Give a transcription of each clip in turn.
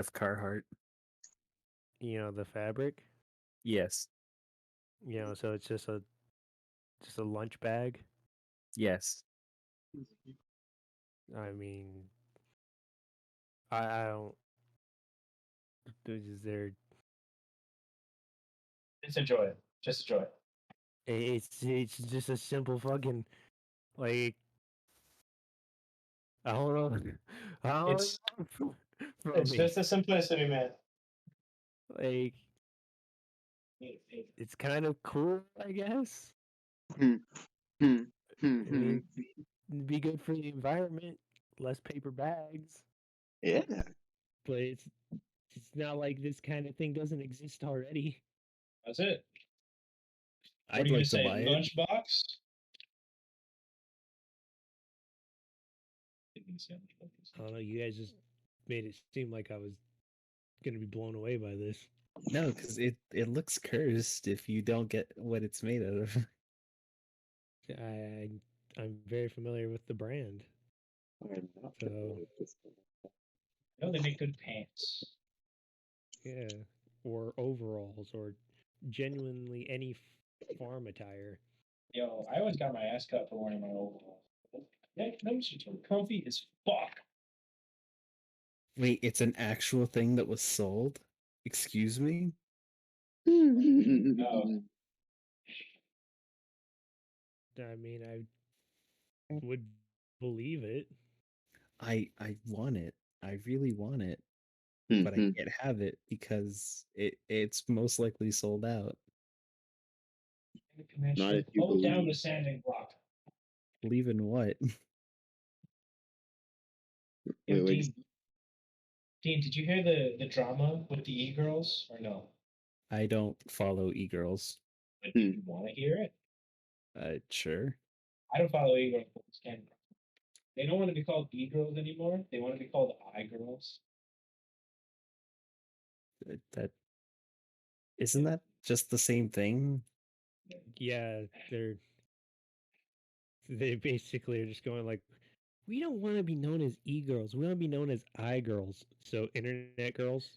Of Carhartt. The fabric. Yes. So it's just a lunch bag. Yes. I mean, I don't. Is there? Just enjoy it. Just enjoy it. It's just a simple fucking like I don't know. I don't It's know from it's me. just the simplicity, man. Like it's kind of cool, I guess. Hmm. Hmm. I Hmm. Hmm. mean, it'd be good for the environment, less paper bags. Yeah. But it's not like this kind of thing doesn't exist already. That's it. What are I'd you gonna like to say? buy it. Lunchbox? I don't know. You guys just made it seem like I was gonna be blown away by this. No, because it looks cursed if you don't get what it's made out of. I'm very familiar with the brand. I'm not So familiar with this. I know they make good pants. yeah, or overalls, or genuinely any farm attire. Yo, I always got my ass cut for wearing my overalls. Them shits are comfy as fuck. Wait, it's an actual thing that was sold? Excuse me? No. I mean, I would believe it. I want it. I really want it, but I Mhm. can't have it because it's most likely sold out. Not if you Hold down the believe. sanding block. Believe in what? Yo, Wait, Dean, did you hear the drama with the e-girls or no? I don't follow e-girls. But do you want to hear it? Sure. I don't follow e-girls. They don't want to be called e-girls anymore. They want to be called i-girls. That isn't that just the same thing? Yeah, they basically are just going like, we don't want to be known as e-girls. We want to be known as i-girls. So internet girls.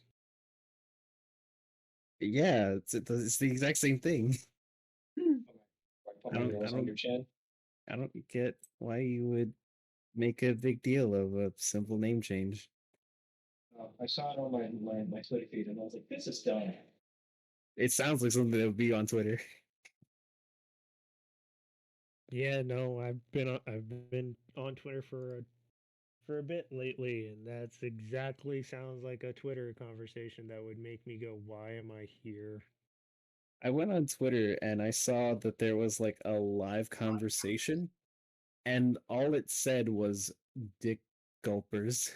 Yeah, it's the exact same thing. Like put I my don't I girls on don't your chin. I don't get why you would make a big deal of a simple name change. I saw it on my Twitter feed and I was like, this is dumb. It sounds like something that would be on Twitter. Yeah, no, I've been on Twitter for a bit lately, and that's exactly sounds like a Twitter conversation that would make me go, "Why am I here?" I went on Twitter and I saw that there was like a live conversation, and all it said was dick gulpers.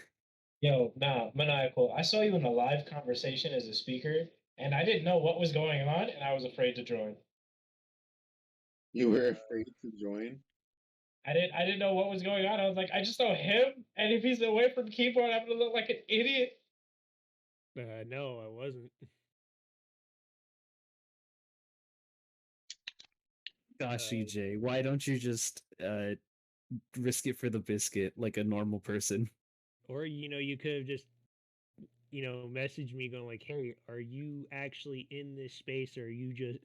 Yo, nah, Maniacal. I saw you in a live conversation as a speaker, and I didn't know what was going on, and I was afraid to join. You were afraid to join? I didn't know what was going on. I was like, I just know him, and if he's away from the keyboard, I'm gonna look like an idiot. No, I wasn't. Gosh, EJ, why don't you just risk it for the biscuit like a normal person? Or you could have just messaged me going like, "Hey, are you actually in this space, or are you just?"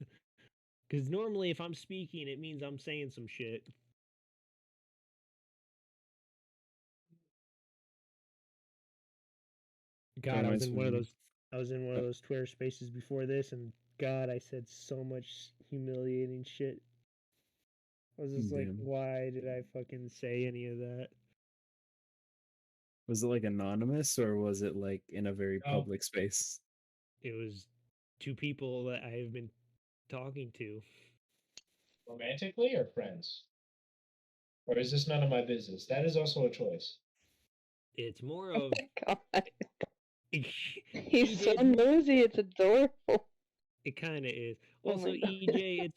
Because normally, if I'm speaking, it means I'm saying some shit. God, Reminds me. I was in one of those Twitter spaces before this, and God, I said so much humiliating shit. I was just like, Damn. why did I fucking say any of that? Was it like anonymous or was it like in a very No, public space? It was two people that I have been talking to. romantically or friends, or is this none of my business? That is also a choice. It's more Oh of my god. He's so EJ. nosy, it's adorable. It kind of is. Oh Also, my god. EJ,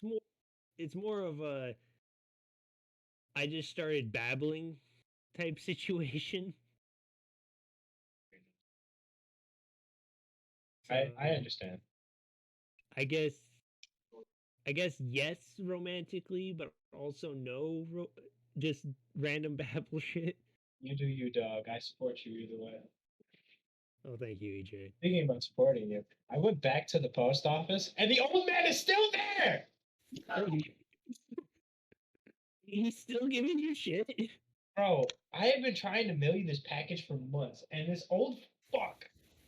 it's more of a I just started babbling type situation. So I understand. I guess yes romantically, but also no just random babble shit. You do you, dog. I support you either way. Oh, thank you, EJ. Thinking about supporting you, I went back to the post office, and the old man is still there. He's still giving you shit. Bro, I have been trying to mail you this package for months, and this old fuck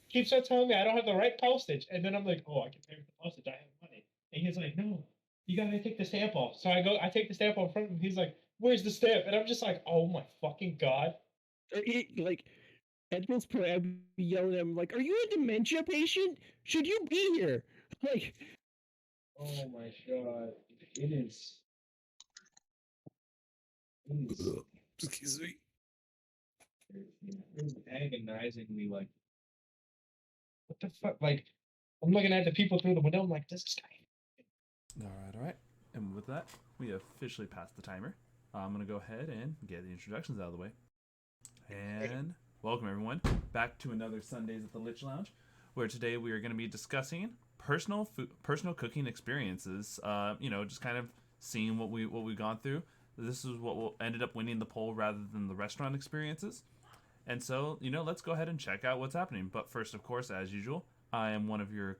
keeps on telling me I don't have the right postage. And then I'm like, oh, I can pay for the postage. I have money. And he's like, no, you gotta take the stamp off. So I take the stamp off in front of him. He's like, where's the stamp? And I'm just like, oh my fucking god. Like, at this point, I'd be yelling at him, like, are you a dementia patient? Should you be here? Like, Oh my god. It is. It is, Excuse me. it is agonizingly like, what the fuck? Like, I'm looking at the people through the window. I'm like, this guy. All right. And with that, we officially passed the timer. I'm going to go ahead and get the introductions out of the way. And welcome, everyone, back to another Sundays at the Lich Lounge, where today we are going to be discussing personal cooking experiences. Just kind of seeing what we've gone through. This is what ended up winning the poll rather than the restaurant experiences. And so, let's go ahead and check out what's happening. But first, of course, as usual, I am one of your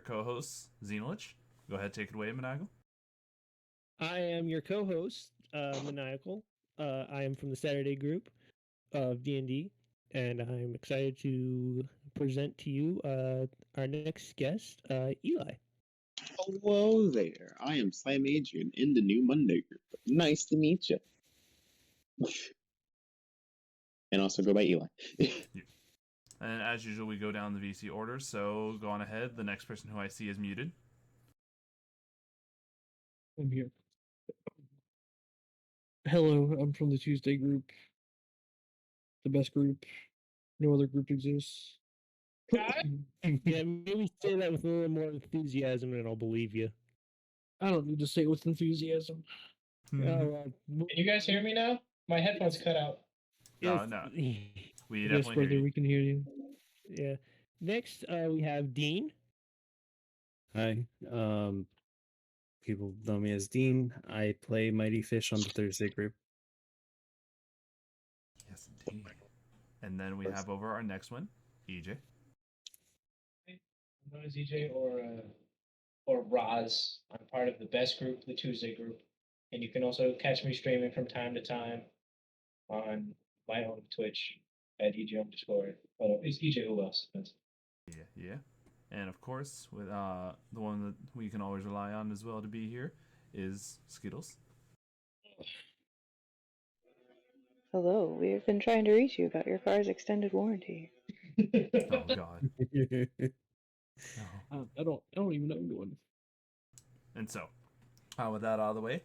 co-hosts, Lich. Go ahead, take it away, Maniacal. I am your co-host, Maniacal. I am from the Saturday group of D&D, and I'm excited to present to you our next guest, Eli. Hello there. I am Slam Adrian in the new Monday group. Nice to meet you. And also go by Eli. And as usual, we go down the VC order, so go on ahead. The next person who I see is muted. I'm here. Hello, I'm from the Tuesday group. The best group. No other group exists. Got it? Yeah, maybe say that with a little more enthusiasm, and I'll believe you. I don't need to say it with enthusiasm. Can you guys hear me now? My headphones cut out. No. We Yes, definitely brother, hear you. we can hear you. Yeah. Next, we have Dean. Hi. People know me as Dean. I play Mighty Fish on the Thursday group. Yes, indeed. And then we have over our next one, EJ. I'm known as EJ or Roz. I'm part of the best group, the Tuesday group. And you can also catch me streaming from time to time on my own Twitch at EJ underscore. Oh, it's EJ who else? Yeah. And of course, with the one that we can always rely on as well to be here is Skittles. Hello, we have been trying to reach you about your car's extended warranty. Oh God. No. I don't even know anyone. And so, with that out of the way,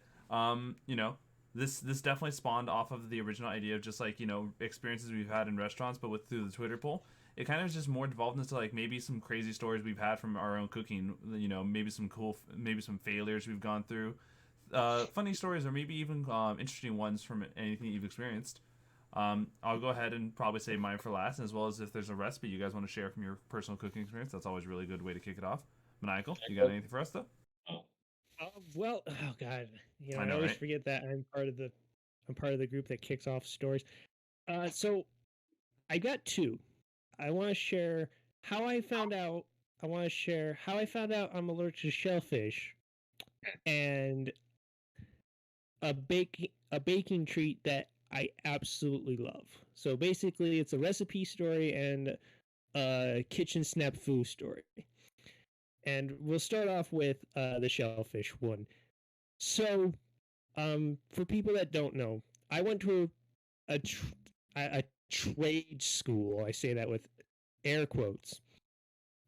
this definitely spawned off of the original idea of just like experiences we've had in restaurants, but through the Twitter poll, it kind of just more devolved into like maybe some crazy stories we've had from our own cooking. Maybe some failures we've gone through, funny stories, or maybe even interesting ones from anything you've experienced. I'll go ahead and probably save mine for last, as well as if there's a recipe you guys want to share from your personal cooking experience. That's always a really good way to kick it off. Maniacal, you got anything for us though? Well, oh God, I I know, always right? forget that I'm part of the group that kicks off stories. So I got two. I want to share how I found out. I want to share how I found out I'm allergic to shellfish, and a baking treat that I absolutely love. So basically, it's a recipe story and a kitchen snafu story. And we'll start off with the shellfish one. So, for people that don't know, I went to a trade school. I say that with air quotes,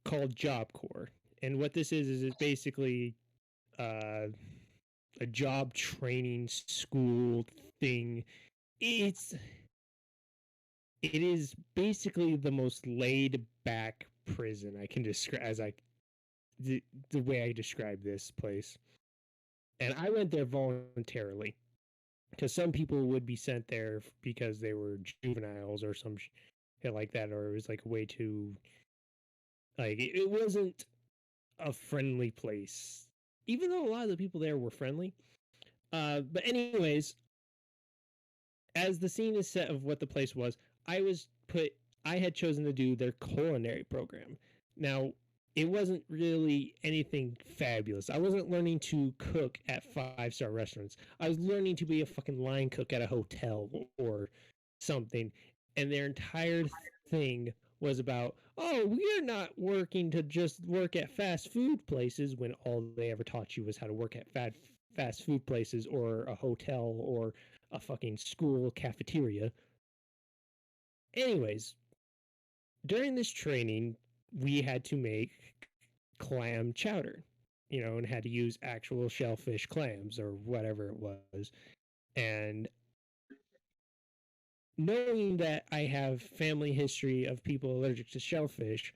called Job Corps. And what this is it's basically a job training school thing. It is basically the most laid back prison I can describe as the way I describe this place. And I went there voluntarily because some people would be sent there because they were juveniles or some shit like that, or it was like way too like it wasn't a friendly place, even though a lot of the people there were friendly. But anyways, as the scene is set of what the place was, I was put I had chosen to do their culinary program. Now, it wasn't really anything fabulous. I wasn't learning to cook at 5-star restaurants. I was learning to be a fucking line cook at a hotel or something. And their entire thing was about, oh, we're not working to just work at fast food places when all they ever taught you was how to work at fast food places or a hotel or a fucking school cafeteria. Anyways, during this training, we had to make clam chowder, and had to use actual shellfish clams or whatever it was. And knowing that I have family history of people allergic to shellfish,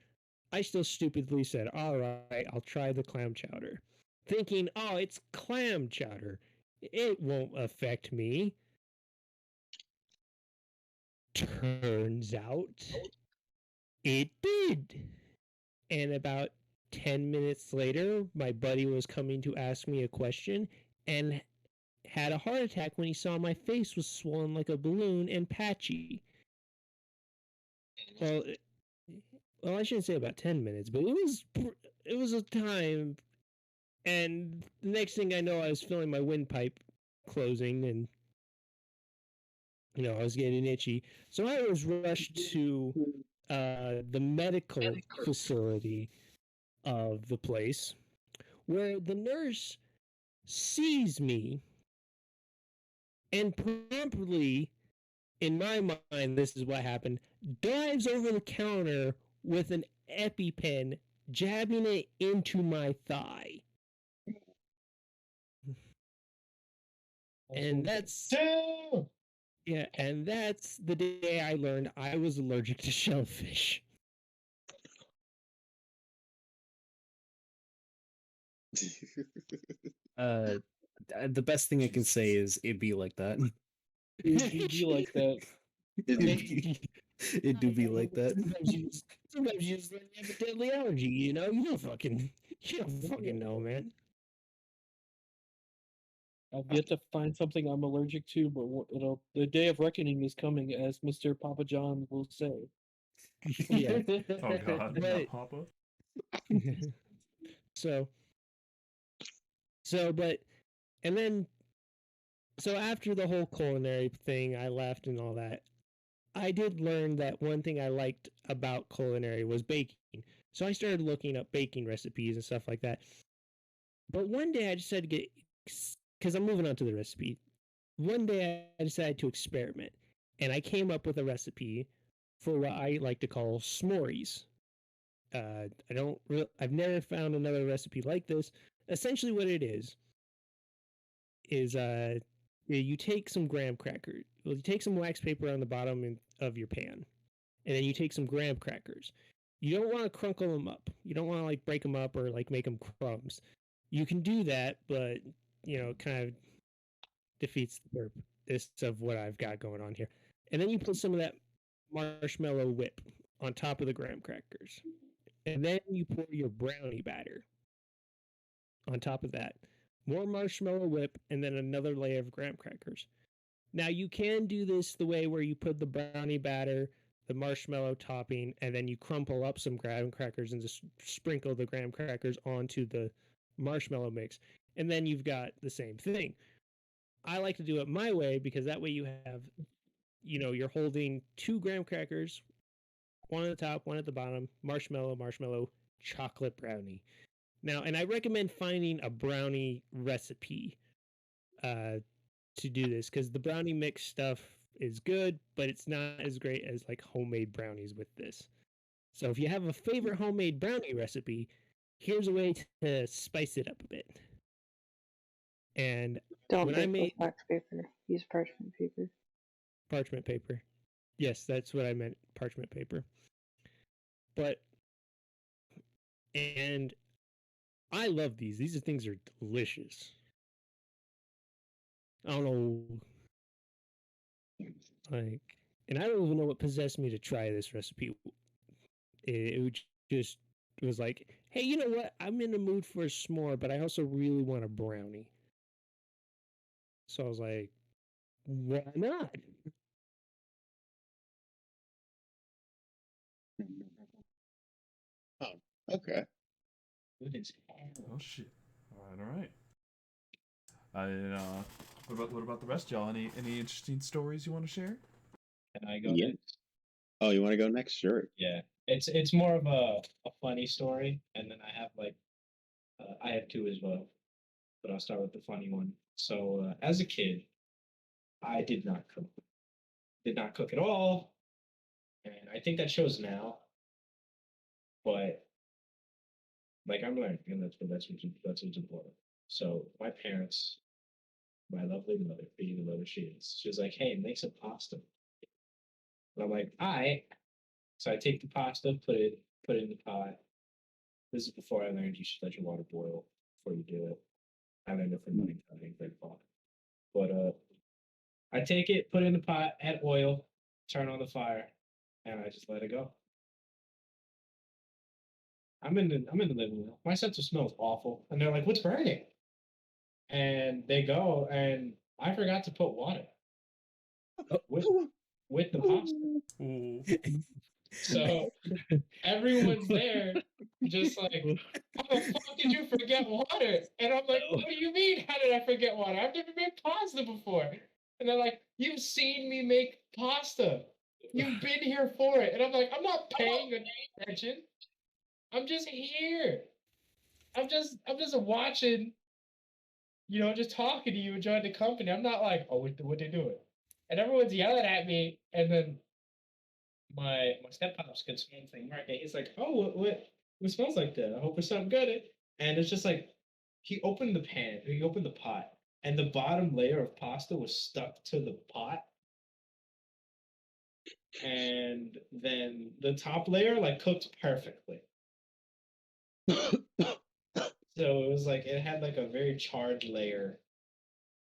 I still stupidly said, all right, I'll try the clam chowder. Thinking, oh, it's clam chowder. It won't affect me. Turns out it did. And about 10 minutes later, my buddy was coming to ask me a question and had a heart attack when he saw my face was swollen like a balloon and patchy. Well, I shouldn't say about 10 minutes, but it was a time. And the next thing I know, I was feeling my windpipe closing, and I was getting itchy. So I was rushed to the medical facility of the place, where the nurse sees me and promptly, in my mind, this is what happened, dives over the counter with an EpiPen, jabbing it into my thigh. And that's and that's the day I learned I was allergic to shellfish. The best thing I can say is it'd be like that. It'd be like that. It do be like that. Sometimes you just have a deadly allergy, you don't fucking know, man. I've yet to find something I'm allergic to, but the day of reckoning is coming, as Mr. Papa John will say. Yeah. Oh God, But- not Papa. So, but, and then, so after the whole culinary thing, I left and all that. I did learn that one thing I liked about culinary was baking. So I started looking up baking recipes and stuff like that. But one day I decided to get, because I'm moving on to the recipe. One day I decided to experiment, and I came up with a recipe for what I like to call s'mores. I've never found another recipe like this. Essentially, what it is you take some graham crackers. Well, you take some wax paper on the bottom of your pan, and then you take some graham crackers. You don't want to crunkle them up. You don't want to like break them up or like make them crumbs. You can do that, but kind of defeats the purpose of what I've got going on here. And then you put some of that marshmallow whip on top of the graham crackers. And then you pour your brownie batter on top of that. More marshmallow whip, and then another layer of graham crackers. Now, you can do this the way where you put the brownie batter, the marshmallow topping, and then you crumple up some graham crackers and just sprinkle the graham crackers onto the marshmallow mix. And then you've got the same thing. I like to do it my way because that way you have, you're holding 2 graham crackers, one at the top, one at the bottom, marshmallow, chocolate brownie. Now, and I recommend finding a brownie recipe to do this because the brownie mix stuff is good, but it's not as great as like homemade brownies with this. So if you have a favorite homemade brownie recipe, here's a way to spice it up a bit. And Don't when bake I made with wax paper. Use parchment paper. parchment paper. Yes, that's what I meant, parchment paper. And I love these. These things are delicious. I don't know, like, and I don't even know what possessed me to try this recipe. It just was like, hey, you know what? I'm in the mood for a s'more, but I also really want a brownie. So I was like, why not? Oh, okay. Good as hell. Oh shit! All right. What about the rest, y'all? Any interesting stories you want to share? Can I go Yeah. next? Oh, you want to go next? Sure. Yeah, it's more of a funny story, and then I have two as well, but I'll start with the funny one. So as a kid, I did not cook at all, and I think that shows now. But like I'm learning, and that's what's important. So my parents, my lovely mother, being the mother she is, she was like, "Hey, make some pasta." And I'm like, "All right." So I take the pasta, put it in the pot. This is before I learned you should let your water boil before you do it. I learned it from running cutting very far. But I take it, put it in the pot, add oil, turn on the fire, and I just let it go. I'm in the living room. My sense of smell is awful, and they're like, "What's burning?" And they go, and I forgot to put water with with the pasta. Ooh. So everyone's there, just like, "How the fuck did you forget water?" And I'm like, "What do you mean? How did I forget water? I've never made pasta before." And they're like, "You've seen me make pasta. You've been here for it." And I'm like, "I'm not paying attention. I'm just here. I'm just watching, just talking to you, enjoying the company. I'm not like, oh, what they doing?" And everyone's yelling at me, and then my steppops can smell the thing, right? And he's like, "Oh, what smells like that? I hope it's something good." And it's just like he opened the pot, and the bottom layer of pasta was stuck to the pot, and then the top layer like cooked perfectly. So it was like it had like a very charred layer,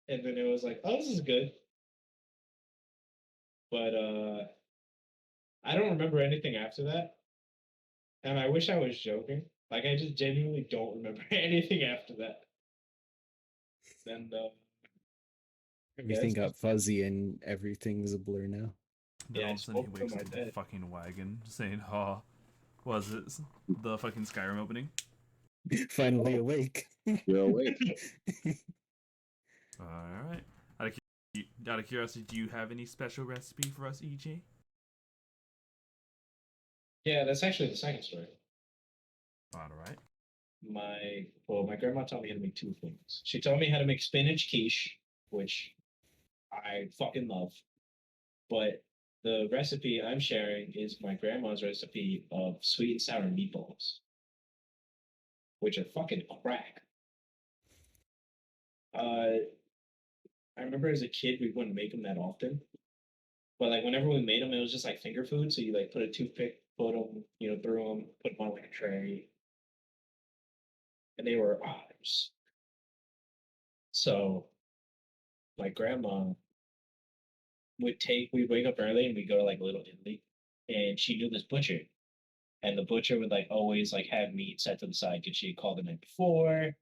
and then it was like, "Oh, this is good." But I don't remember anything after that, and I wish I was joking. Like I just genuinely don't remember anything after that. And yeah, Everything got fuzzy and everything's a blur now. Then yeah, all I of a sudden he spoke from wakes my up with a bed. fucking wagon saying, "Ha, was it the fucking Skyrim opening?" Finally awake. You're awake. All right. Out of curiosity, do you have any special recipe for us, EJ? Yeah, that's actually the second story. All right. My grandma taught me how to make two things. She taught me how to make spinach quiche, which I fucking love. But the recipe I'm sharing is my grandma's recipe of sweet and sour meatballs, which are fucking crack. Uh, I remember as a kid we wouldn't make them that often, but like whenever we made them, it was just like finger food. So you like put a toothpick, put them, through them, put them on like a tray, and they were ours. So my grandma we'd wake up early and we'd go to like Little Italy, and she knew this butcher, and the butcher would like always like have meat set to the side because she had called the night before,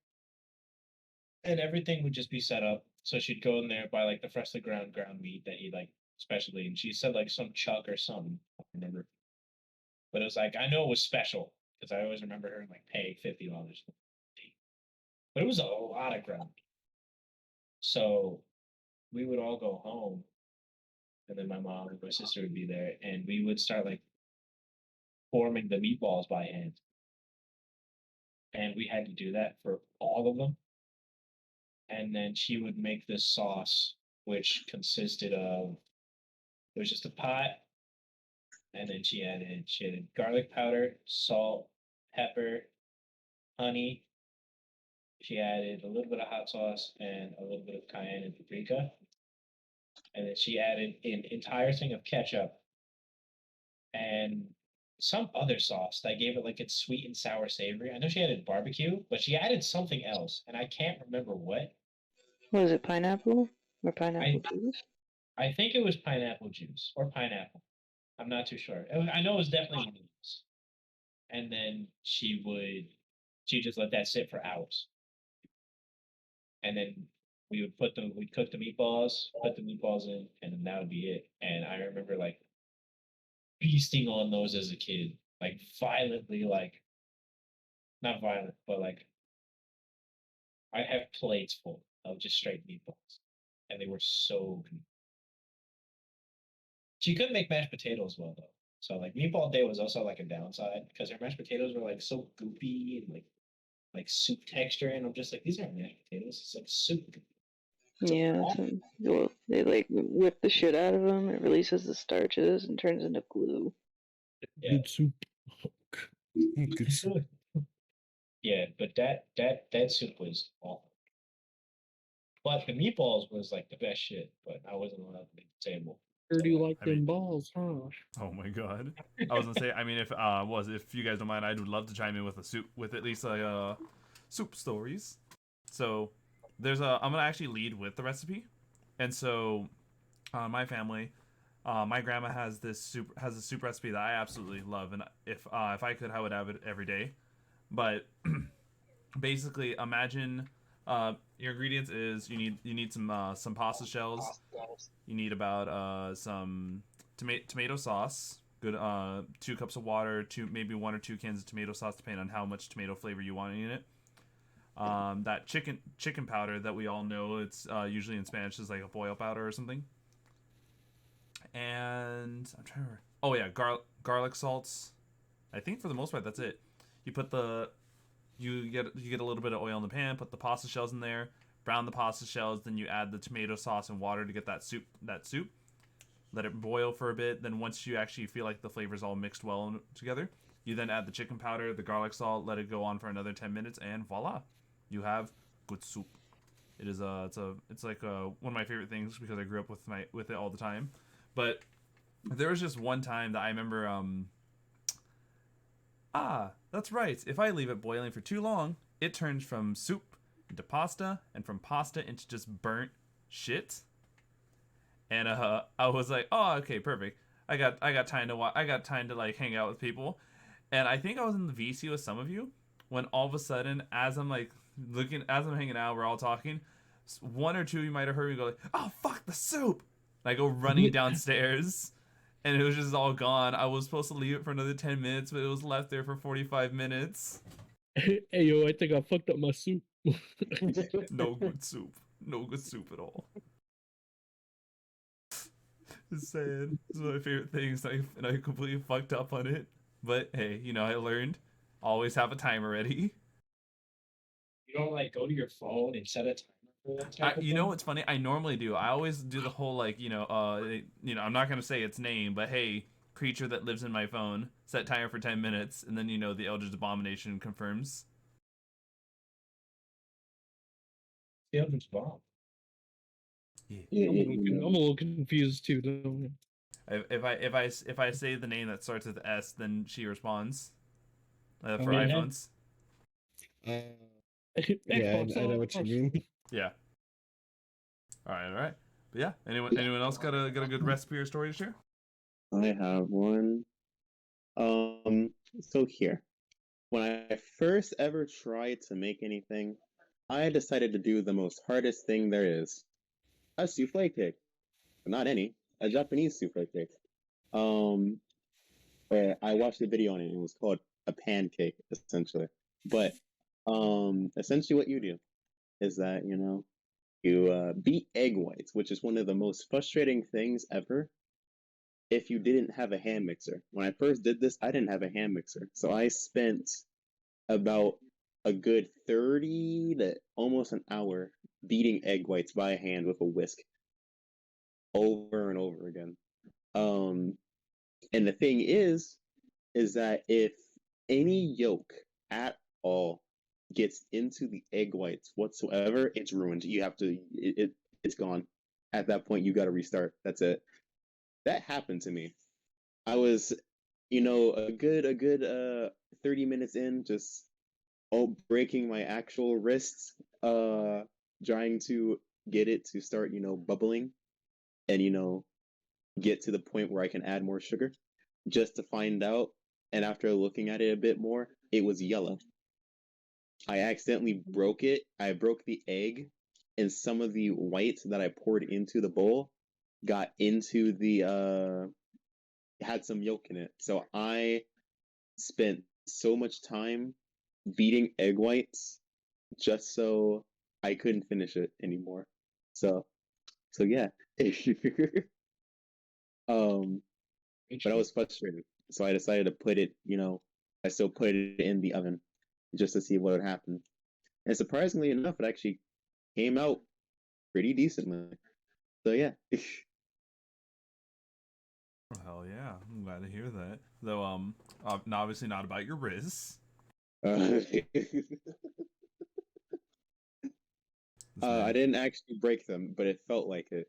and everything would just be set up. So she'd go in there buy like the freshly ground meat that he like specially, and she said like some chuck or something. I don't remember, but it was like I know it was special because I always remember her like paying $50. But it was a lot of ground. So we would all go home, and then my mom and my sister would be there, and we would start like forming the meatballs by hand. And we had to do that for all of them. And then she would make this sauce, which consisted of it was just a pot, and then she added garlic powder, salt, pepper, honey. She added a little bit of hot sauce and a little bit of cayenne and paprika, and then she added an entire thing of ketchup and some other sauce that gave it like its sweet and sour savory. I know she added barbecue, but she added something else, and I can't remember what. Was it pineapple or pineapple I juice? I think it was pineapple juice or pineapple. I'm not too sure. I know it was definitely one of those. And then she just let that sit for hours, and then we'd cook the meatballs, put the meatballs in, and then that would be it. And I remember like feasting on those as a kid, like violently, like not violent, but like I have plates full of just straight meatballs, and they were so good. She couldn't make mashed potatoes well though, so like meatball day was also like a downside because her mashed potatoes were like so goopy and like soup texture, and I'm just like, these aren't mashed potatoes, it's like soup. Yeah, well, they like whip the shit out of them. It releases the starches and turns into glue. Yeah. Good soup. Good soup. Yeah, but that soup was awful. But the meatballs was like the best shit, but I wasn't allowed to leave the table. Dirty So, like I them mean- balls, huh? Oh my god. I was gonna say, I mean, if you guys don't mind, I'd love to chime in with a soup, with at least soup stories. So I'm gonna actually lead with the recipe, and so my family, my grandma has a soup recipe that I absolutely love, and if I could, I would have it every day. But basically, imagine your ingredients is you need some pasta shells. You need about some tomato sauce. Good 2 cups of water, maybe 1 or 2 cans of tomato sauce, depending on how much tomato flavor you want in it. That chicken powder that we all know, it's usually in Spanish is like a boil powder or something. And I'm trying to remember. Oh yeah, garlic salts. I think for the most part that's it. You put you get a little bit of oil in the pan, put the pasta shells in there, brown the pasta shells, then you add the tomato sauce and water to get that soup. Let it boil for a bit. Then once you actually feel like the flavors all mixed well together, you then add the chicken powder, the garlic salt, let it go on for another 10 minutes, and voila, you have good soup. It is it's like one of my favorite things because I grew up with it all the time. But there was just one time that I remember. That's right. If I leave it boiling for too long, it turns from soup into pasta, and from pasta into just burnt shit. And I was like, oh, okay, perfect. I got time to I got time to like hang out with people, and I think I was in the VC with some of you when all of a sudden, as I'm like as I'm hanging out, we're all talking. One or two of you might have heard me go like, oh fuck the soup. And I go running downstairs, and it was just all gone. I was supposed to leave it for another 10 minutes, but it was left there for 45 minutes. Hey yo, I think I fucked up my soup. No good soup. No good soup at all. It's sad. It's one of my favorite things, and I completely fucked up on it. But hey, I learned. Always have a timer ready. you don't like go to your phone and set a timer for that type of You know thing? what's funny? I normally do. I always do the whole like, I'm not gonna say its name, but hey, creature that lives in my phone, set timer for 10 minutes, and then the Eldritch Abomination confirms. The Eldritch Bomb. Yeah, I'm yeah, a little confused too. Though. If I say the name that starts with S, then she responds. For Yeah. iPhones. Yeah, Xbox I know what you mean. Yeah. All right. But yeah, anyone else got a good recipe or story to share? I have one. So here, when I first ever tried to make anything, I decided to do the most hardest thing there is, a souffle cake. Not any, a Japanese souffle cake. Um, I watched a video on it. It was called a pancake, essentially. But essentially, what you do is that you beat egg whites, which is one of the most frustrating things ever. If you didn't have a hand mixer, when I first did this, I didn't have a hand mixer, so I spent about a good 30 to almost an hour beating egg whites by hand with a whisk over and over again. And the thing is that if any yolk at all gets into the egg whites whatsoever, it's ruined. You have to, it's gone. At that point, you got to restart. That's it. That happened to me. I was, a good 30 minutes in, just breaking my actual wrists, trying to get it to start, bubbling, and get to the point where I can add more sugar, just to find out. And after looking at it a bit more, it was yellow. I accidentally broke it. I broke the egg, and some of the white that I poured into the bowl got into had some yolk in it. So I spent so much time beating egg whites just so I couldn't finish it anymore. So yeah. um but I was frustrated. So I decided to put it, I still put it in the oven just to see what would happen. And surprisingly enough, it actually came out pretty decently. So yeah. Oh, hell yeah! I'm glad to hear that. Though, obviously not about your wrists. Uh, This I man, didn't actually break them, but it felt like it.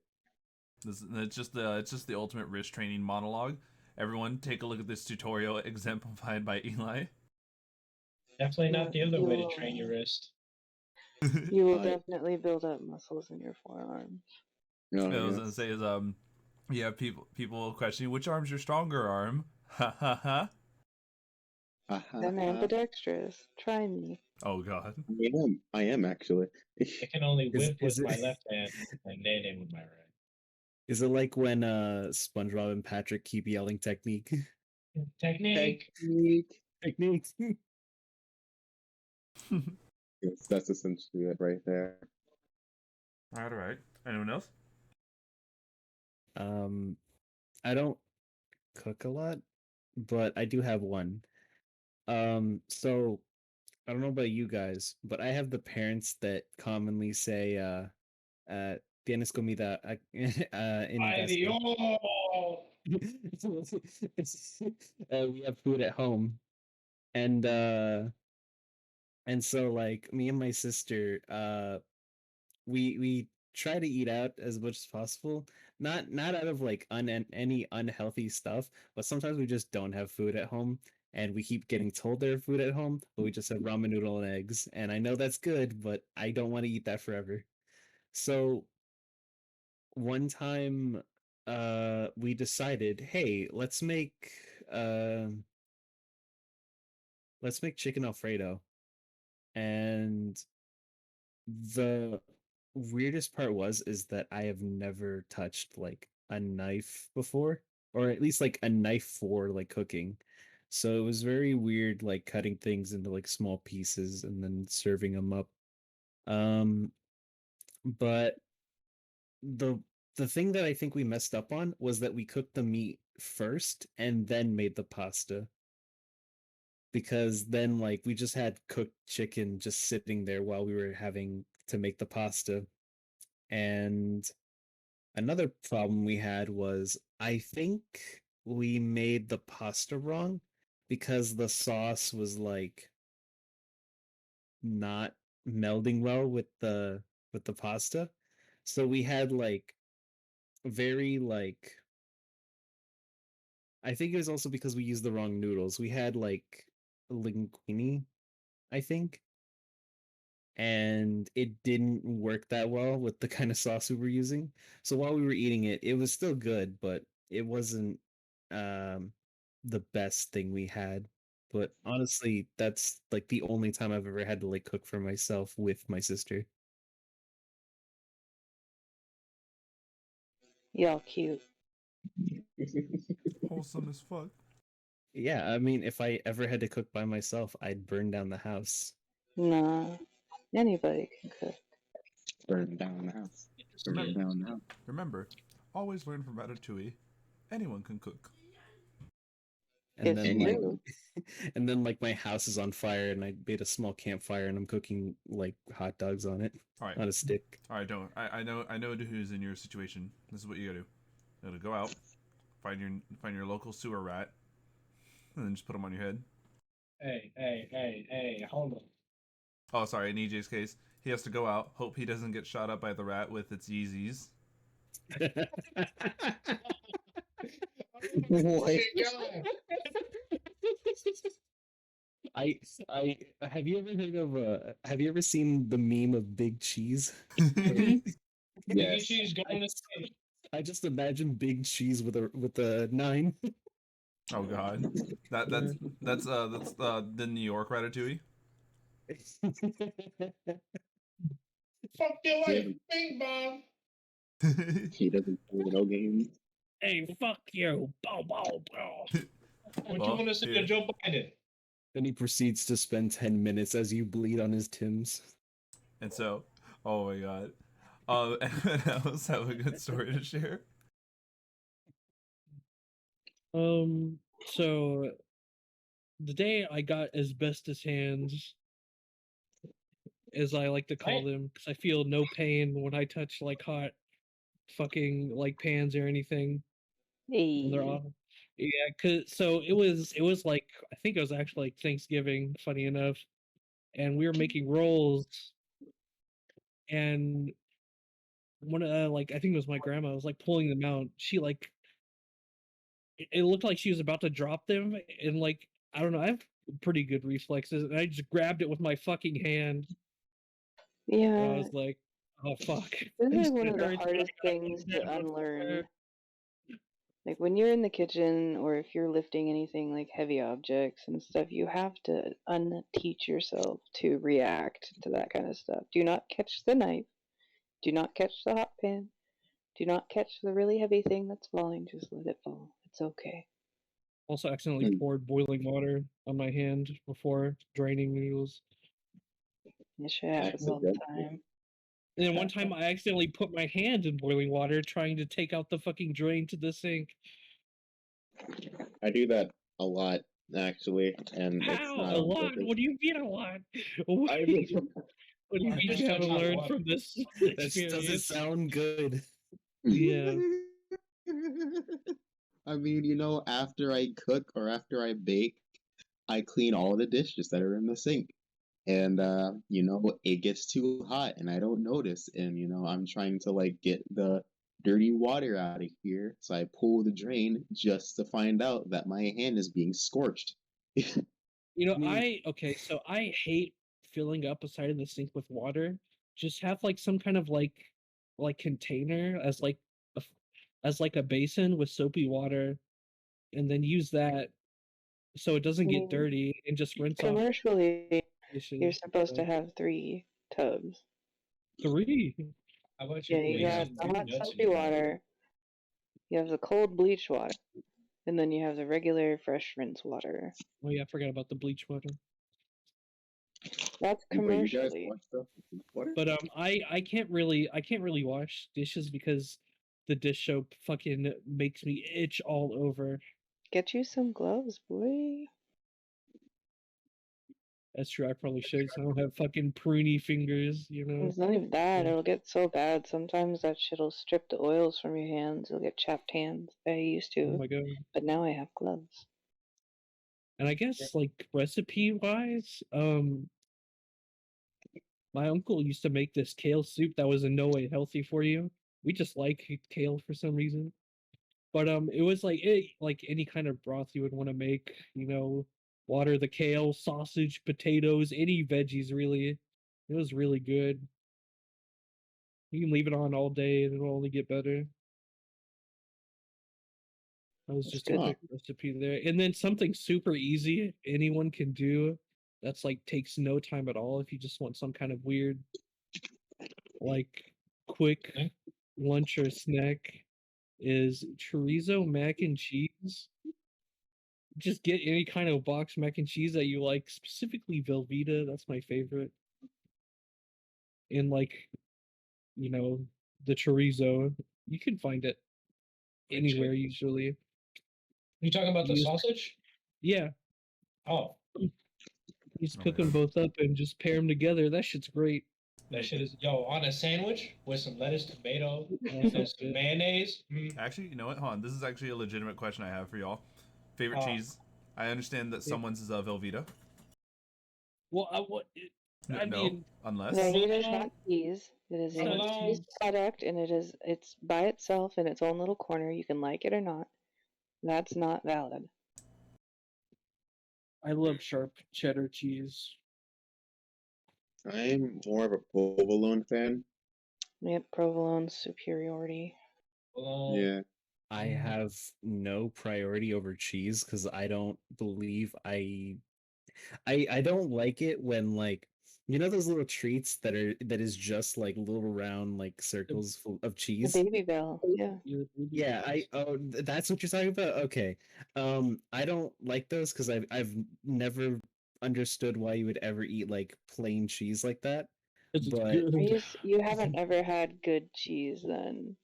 it's just the ultimate wrist training monologue. Everyone, take a look at this tutorial exemplified by Eli. Definitely not the other way to You train your wrist. you will I definitely build up muscles in your forearms. No, I was gonna yes. say is yeah, people questioning which arm's your stronger arm. Ha ha ha. I'm ambidextrous. Try me. Oh god. I am actually. I can only Is whip is with it my left hand and nay with my right. is it like when SpongeBob and Patrick keep yelling technique? Technique. Technique. Technique. Yes, that's essentially it right there. All right. Anyone else? I don't cook a lot, but I do have one. So I don't know about you guys, but I have the parents that commonly say, tienes comida en Ay, casa. Dios. We have food at home, and so like me and my sister, we try to eat out as much as possible. Not out of like any unhealthy stuff, but sometimes we just don't have food at home, and we keep getting told there are food at home, but we just have ramen noodle and eggs. And I know that's good, but I don't want to eat that forever. So one time, we decided, hey, uh, let's make chicken alfredo, and the weirdest part is that I have never touched like a knife before, or at least like a knife for like cooking. So it was very weird, like cutting things into like small pieces and then serving them up. Um, but the the thing that I think we messed up on was that we cooked the meat first and then made the pasta, because then like we just had cooked chicken just sitting there while we were having to make the pasta. And another problem we had was I think we made the pasta wrong, because the sauce was like not melding well with the pasta. So we had like very like, I think it was also because we used the wrong noodles. We had like linguine, I think, and it didn't work that well with the kind of sauce we were using. So while we were eating it, it was still good, but it wasn't um the best thing we had. But honestly, that's like the only time I've ever had to like cook for myself with my sister. Y'all cute. Wholesome as fuck. Yeah, I mean, if I ever had to cook by myself, I'd burn down the house. Nah. Anybody can cook. Burn down the house. Burn Remember, down the house. remember, always learn from Ratatouille. Anyone can cook. And It's then like true. and then like my house is on fire and I made a small campfire and I'm cooking like hot dogs on it All right, on a stick. all right. Don't. I know who's in your situation. This is what you gotta do. You gotta go out, find your local sewer rat, and then just put them on your head. Hey, hold on. Oh, sorry. In EJ's case, he has to go out, hope he doesn't get shot up by the rat with its Yeezys. What? I I have you ever heard of have you ever seen the meme of Big Cheese? Biggie Yes. Cheese I going to just, stage. I just imagine Big Cheese with a 9. Oh God, that's the New York Ratatouille. Fuck your He life. doesn't, Bing bong. he doesn't play no games. Hey, fuck you. Bow, bow, bow. What you Well, want to say here. to Joe Biden? Then he proceeds to spend 10 minutes as you bleed on his Tims. And so, oh my god. Anyone else have a good story to share? So the day I got asbestos hands, as I like to call Right. them, because I feel no pain when I touch like hot fucking like pans or anything when they're Hey. on. Yeah, cause so it was like I think it was actually like Thanksgiving, funny enough, and we were making rolls, and one like I think it was my grandma was like pulling them out. She like it looked like she was about to drop them, and like I don't know, I have pretty good reflexes, and I just grabbed it with my fucking hand, and I Yeah, was like, "Oh fuck, this is this one shit of the hurts," but I hardest gotta things put to that one unlearn. somewhere. Like when you're in the kitchen or if you're lifting anything like heavy objects and stuff, you have to unteach yourself to react to that kind of stuff. Do not catch the knife. Do not catch the hot pan. Do not catch the really heavy thing that's falling. Just let it fall. It's okay. Also, accidentally Mm. poured boiling water on my hand before draining noodles. This shit happens That's a all the good thing. time. And then one time I accidentally put my hand in boiling water trying to take out the fucking drain to the sink. I do that a lot, actually, and it's How? not A on lot? purpose. What do you mean a lot? What, I what do you I'm mean just you haven't touching hot learned water. from this That doesn't experience? sound good. Yeah. I mean, after I cook or after I bake, I clean all the dishes that are in the sink. And it gets too hot and I don't notice. And I'm trying to like get the dirty water out of here. So I pull the drain just to find out that my hand is being scorched. You know, I mean, okay, so I hate filling up a side of the sink with water. Just have like some kind of like container as like as like a basin with soapy water, and then use that so it doesn't I get mean, dirty, and just rinse off commercially, you're dishes. supposed to have 3 tubs. 3. How about Yeah, you you got wasting the 2 hot nuts in soapy your mouth? water, you have the cold bleach water, and then you have the regular fresh rinse water. Oh yeah, I forgot about the bleach water. That's Wait, you guys commercially. watch stuff with water? But I can't really wash dishes because the dish soap fucking makes me itch all over. Get you some gloves, boy. That's true. I probably should. So I don't have fucking pruny fingers, you know. It's not even that. Yeah. It'll get so bad. Sometimes that shit'll strip the oils from your hands. You'll get chapped hands. I used Oh to, my god. but now I have gloves. And I guess like recipe wise, my uncle used to make this kale soup that was in no way healthy for you. We just like kale for some reason. But it was like any kind of broth you would want to make, you know, water the kale, sausage, potatoes, any veggies really. It was really good. You can leave it on all day and it'll only get better. That was It's just a good. Huh. quick recipe there. And then something super easy anyone can do that's like takes no time at all if you just want some kind of weird, like quick Hmm? lunch or snack is chorizo mac and cheese. Just get any kind of box mac and cheese that you like, specifically Velveeta. That's my favorite. And like, you know, the chorizo, you can find it Gotcha. anywhere usually. You talking about the You just, sausage? yeah, Oh, you just Oh my cook them god. both up and just pair them together. That shit's great. that shit is on a sandwich with some lettuce, tomato, Oh, and sounds some good. mayonnaise. Actually, you know what? Hold on. This is actually a legitimate question I have for y'all. Favorite Oh, cheese? I understand that Yeah. someone's is Velveeta. Well, I No, mean, unless. Velveeta is no, not cheese. It is it's a not cheese provolone. cheese. product, and it's by itself in its own little corner. You can like it or not. That's not valid. I love sharp cheddar cheese. I'm more of a provolone fan. Yep, provolone superiority. Provolone. Yeah. I have no priority over cheese because I don't believe I don't like it when like You know those little treats that is just like little round like circles full of The cheese? Baby Bell. Yeah. Yeah, that's what you're talking about. Okay, I don't like those because I've never understood why you would ever eat like plain cheese like that. It's But good. You haven't ever had good cheese then.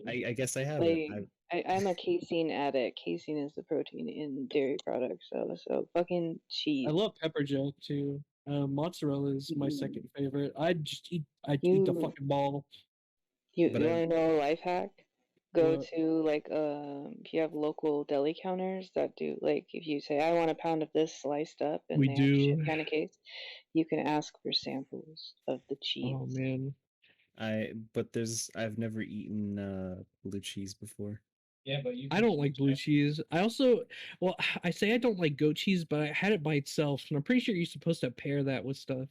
I guess I haven't. Like I'm a casein addict. Casein is the protein in dairy products, so fucking I cheese. love pepper jack too. Mozzarella is my second favorite. I'd eat the You fucking ball. But you I want to know a life hack? Go What? to like if you have local deli counters that do like if you say I want a pound of this sliced up and We they have shit do. kind of case, you can ask for samples of the cheese. Oh man. I've never eaten blue cheese before. Yeah, but you I can don't like choose blue that. cheese. I also, well, I say I don't like goat cheese, but I had it by itself, and I'm pretty sure you're supposed to pair that with stuff.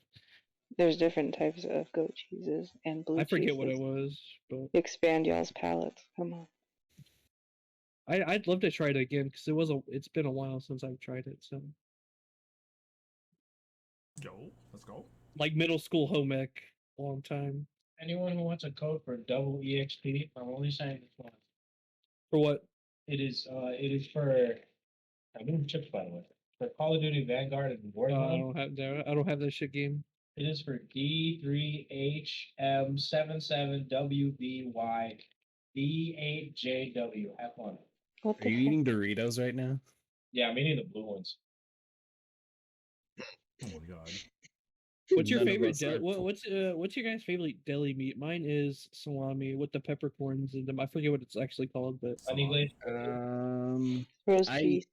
There's different types of goat cheeses and blue I forget what it cheeses. was, but Expand y'all's palates. Come on. I'd love to try it again because it's been a while since I've tried it. So Go. Let's go. like middle school home ec, long time. Anyone who wants a code for double EXP, I'm only saying this once. For what? It is for I'm getting chips by the way. For Call of Duty Vanguard and I Warzone, don't have that. I don't have that shit game. it is for D3HM77WBY B8JW. Have fun. What Are the you fuck? eating Doritos right now? Yeah, I'm eating the blue ones. Oh my god. What's your None of favorite us are what's your guys' favorite deli meat? Mine is salami with the peppercorns in them. I forget what it's actually called, but Honey glazed. Roast I beef.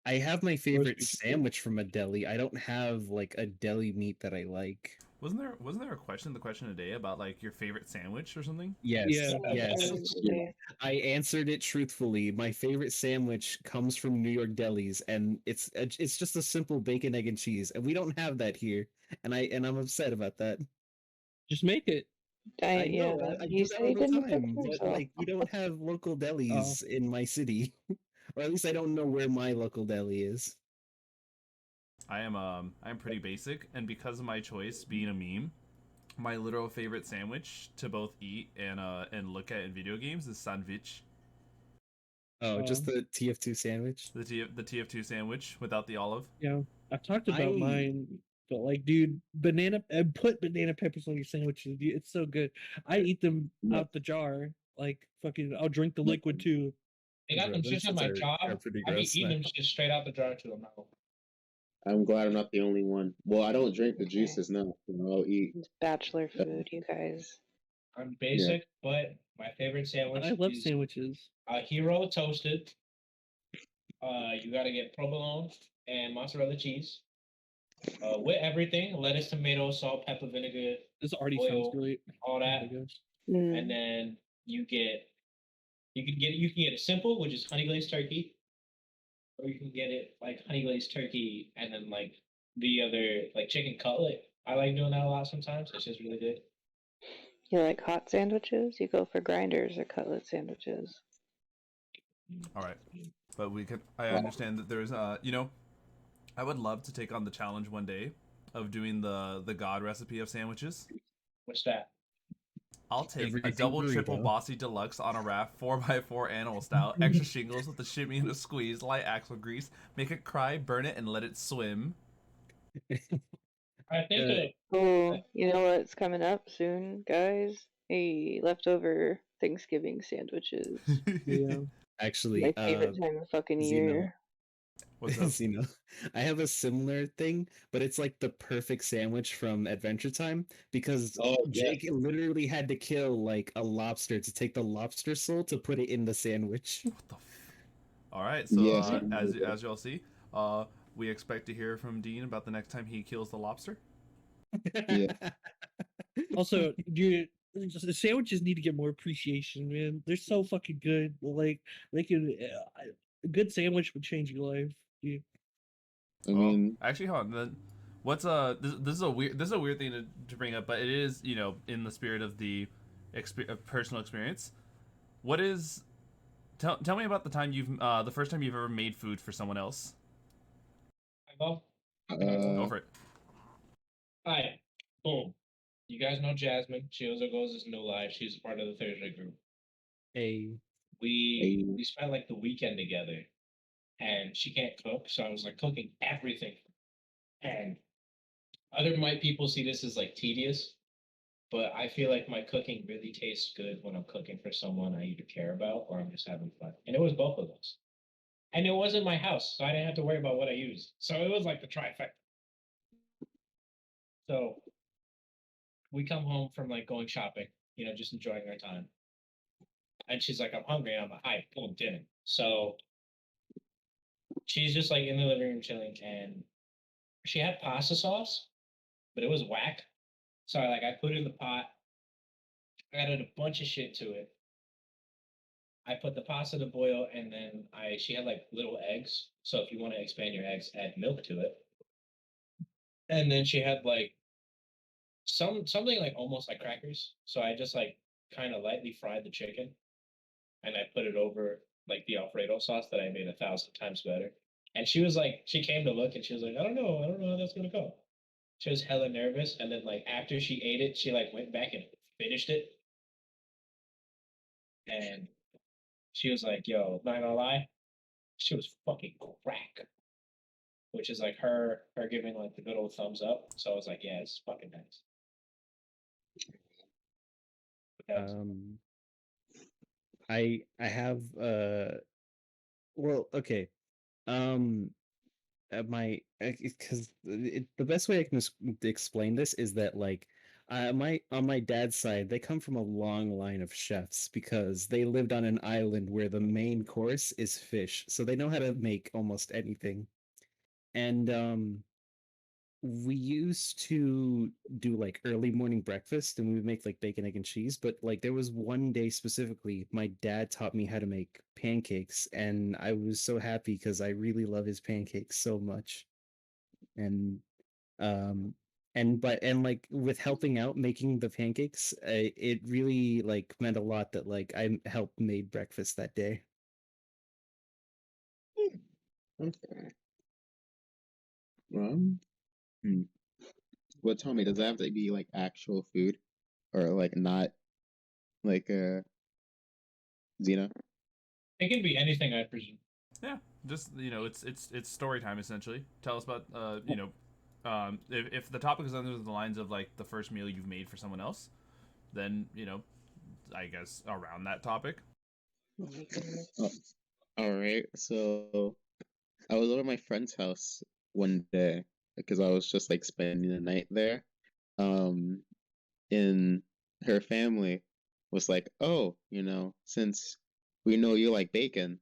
I have my roast favorite beef. sandwich from a deli. I don't have like a deli meat that I like. Wasn't there a question, the question today about like your favorite sandwich or something? Yes, Yeah. yes. Yeah. I answered it truthfully. My favorite sandwich comes from New York delis, and it's just a simple bacon, egg, and cheese, and we don't have that here, and I'm upset about that. Just make it. I Yeah. know I He do that said he all the didn't fix time, but himself. like we don't have local Oh. delis in my city, or at least I don't know where my local deli is. I'm pretty basic, and because of my choice being a meme, my literal favorite sandwich to both eat and look at in video games is sandwich. Oh, just the TF2 sandwich. The TF2 sandwich without the olive. Yeah. I've talked about I mine, but like, dude, put banana peppers on your sandwiches. Dude, it's so good. I eat them out the jar. Like fucking, I'll drink the liquid too. They got Bro, them those shits at shits my are job. pretty I be gross. eating them shit straight out the jar too. I'm not gonna- I'm glad I'm not the only one. Well, I don't drink the juices now. I'll eat. It's bachelor food, you guys. I'm basic, but my favorite sandwich I love is sandwiches. Hero toasted. You gotta get provolone and mozzarella cheese. With everything, lettuce, tomato, salt, pepper, vinegar, This already sounds oil, great. all Oh my that. gosh. And then you can get it simple, which is honey glazed turkey, or you can get it like honey glazed turkey and then like the other like chicken cutlet. I like doing that a lot sometimes. It's just really good. You like hot sandwiches? You go for grinders or cutlet sandwiches. All right, but I understand that there's I would love to take on the challenge one day of doing the god recipe of sandwiches. What's that? I'll take a Everything double triple burrito. bossy deluxe on a raft 4x4 animal style, extra shingles with a shimmy and a squeeze, light axle grease, make it cry, burn it, and let it swim. I think Oh, you know what's coming up soon, guys? Hey, leftover Thanksgiving sandwiches. Yeah. Actually, My favorite time of fucking Zeno. year. What's up? Zeno, I have a similar thing, but it's like the perfect sandwich from Adventure Time because Oh, yeah. Jake literally had to kill like a lobster to take the lobster soul to put it in the sandwich. What the? All right, so Yes. as y'all see, we expect to hear from Dean about the next time he kills the lobster. Yeah. Also, dude, the sandwiches need to get more appreciation, man. They're so fucking good. Like, they can a good sandwich would change your life. Dude. I mean, Actually, hold on. Then, what's this is a weird thing to bring up, but it is in the spirit of the personal experience. What is tell me about the first time you've ever made food for someone else. I go. Go for it. Alright, boom. You guys know Jasmine. She also goes as New Life. She's a part of the Thursday group. A We spent like the weekend together, and she can't cook, so I was like cooking everything. And other my people see this as like tedious, but I feel like my cooking really tastes good when I'm cooking for someone I either care about or I'm just having fun. And it was both of those. And it wasn't my house, so I didn't have to worry about what I used. So it was like the trifecta. So we come home from like going shopping, just enjoying our time. And she's like, I'm hungry. And I'm like, hi, boom, dinner. So she's just like in the living room chilling, and she had pasta sauce, but it was whack. So I put it in the pot, added a bunch of shit to it. I put the pasta to boil, and then she had like little eggs. So if you want to expand your eggs, add milk to it. And then she had like something like almost like crackers. So I just like kind of lightly fried the chicken, and I put it over like the Alfredo sauce that I made 1,000 times better. And she was like, she came to look, and she was like, I don't know how that's gonna go. She was hella nervous, and then like after she ate it, she like went back and finished it, and she was like, "Yo, not gonna lie, she was fucking crack." Which is like her giving like the good old thumbs up. So I was like, "Yeah, it's fucking nice." But um I have well, okay. Um my because the best way I can explain this is that like my on my dad's side they come from a long line of chefs because they lived on an island where the main course is fish, so they know how to make almost anything. And we used to do like early morning breakfast and we would make like bacon, egg, and cheese. But like there was one day specifically, my dad taught me how to make pancakes, and I was so happy because I really love his pancakes so much. And um and like with helping out making the pancakes, it really like meant a lot that like I helped made breakfast that day. Okay. Um, hmm. Well, tell me, does that have to be like actual food or like not like Xena? it can be anything, I presume. Yeah, just it's story time essentially. Tell us about if the topic is under the lines of like the first meal you've made for someone else, then I guess around that topic. Oh, all right. So I was over at my friend's house one day because I was just like spending the night there. Um, and her family was like, "Oh, since we know you like bacon,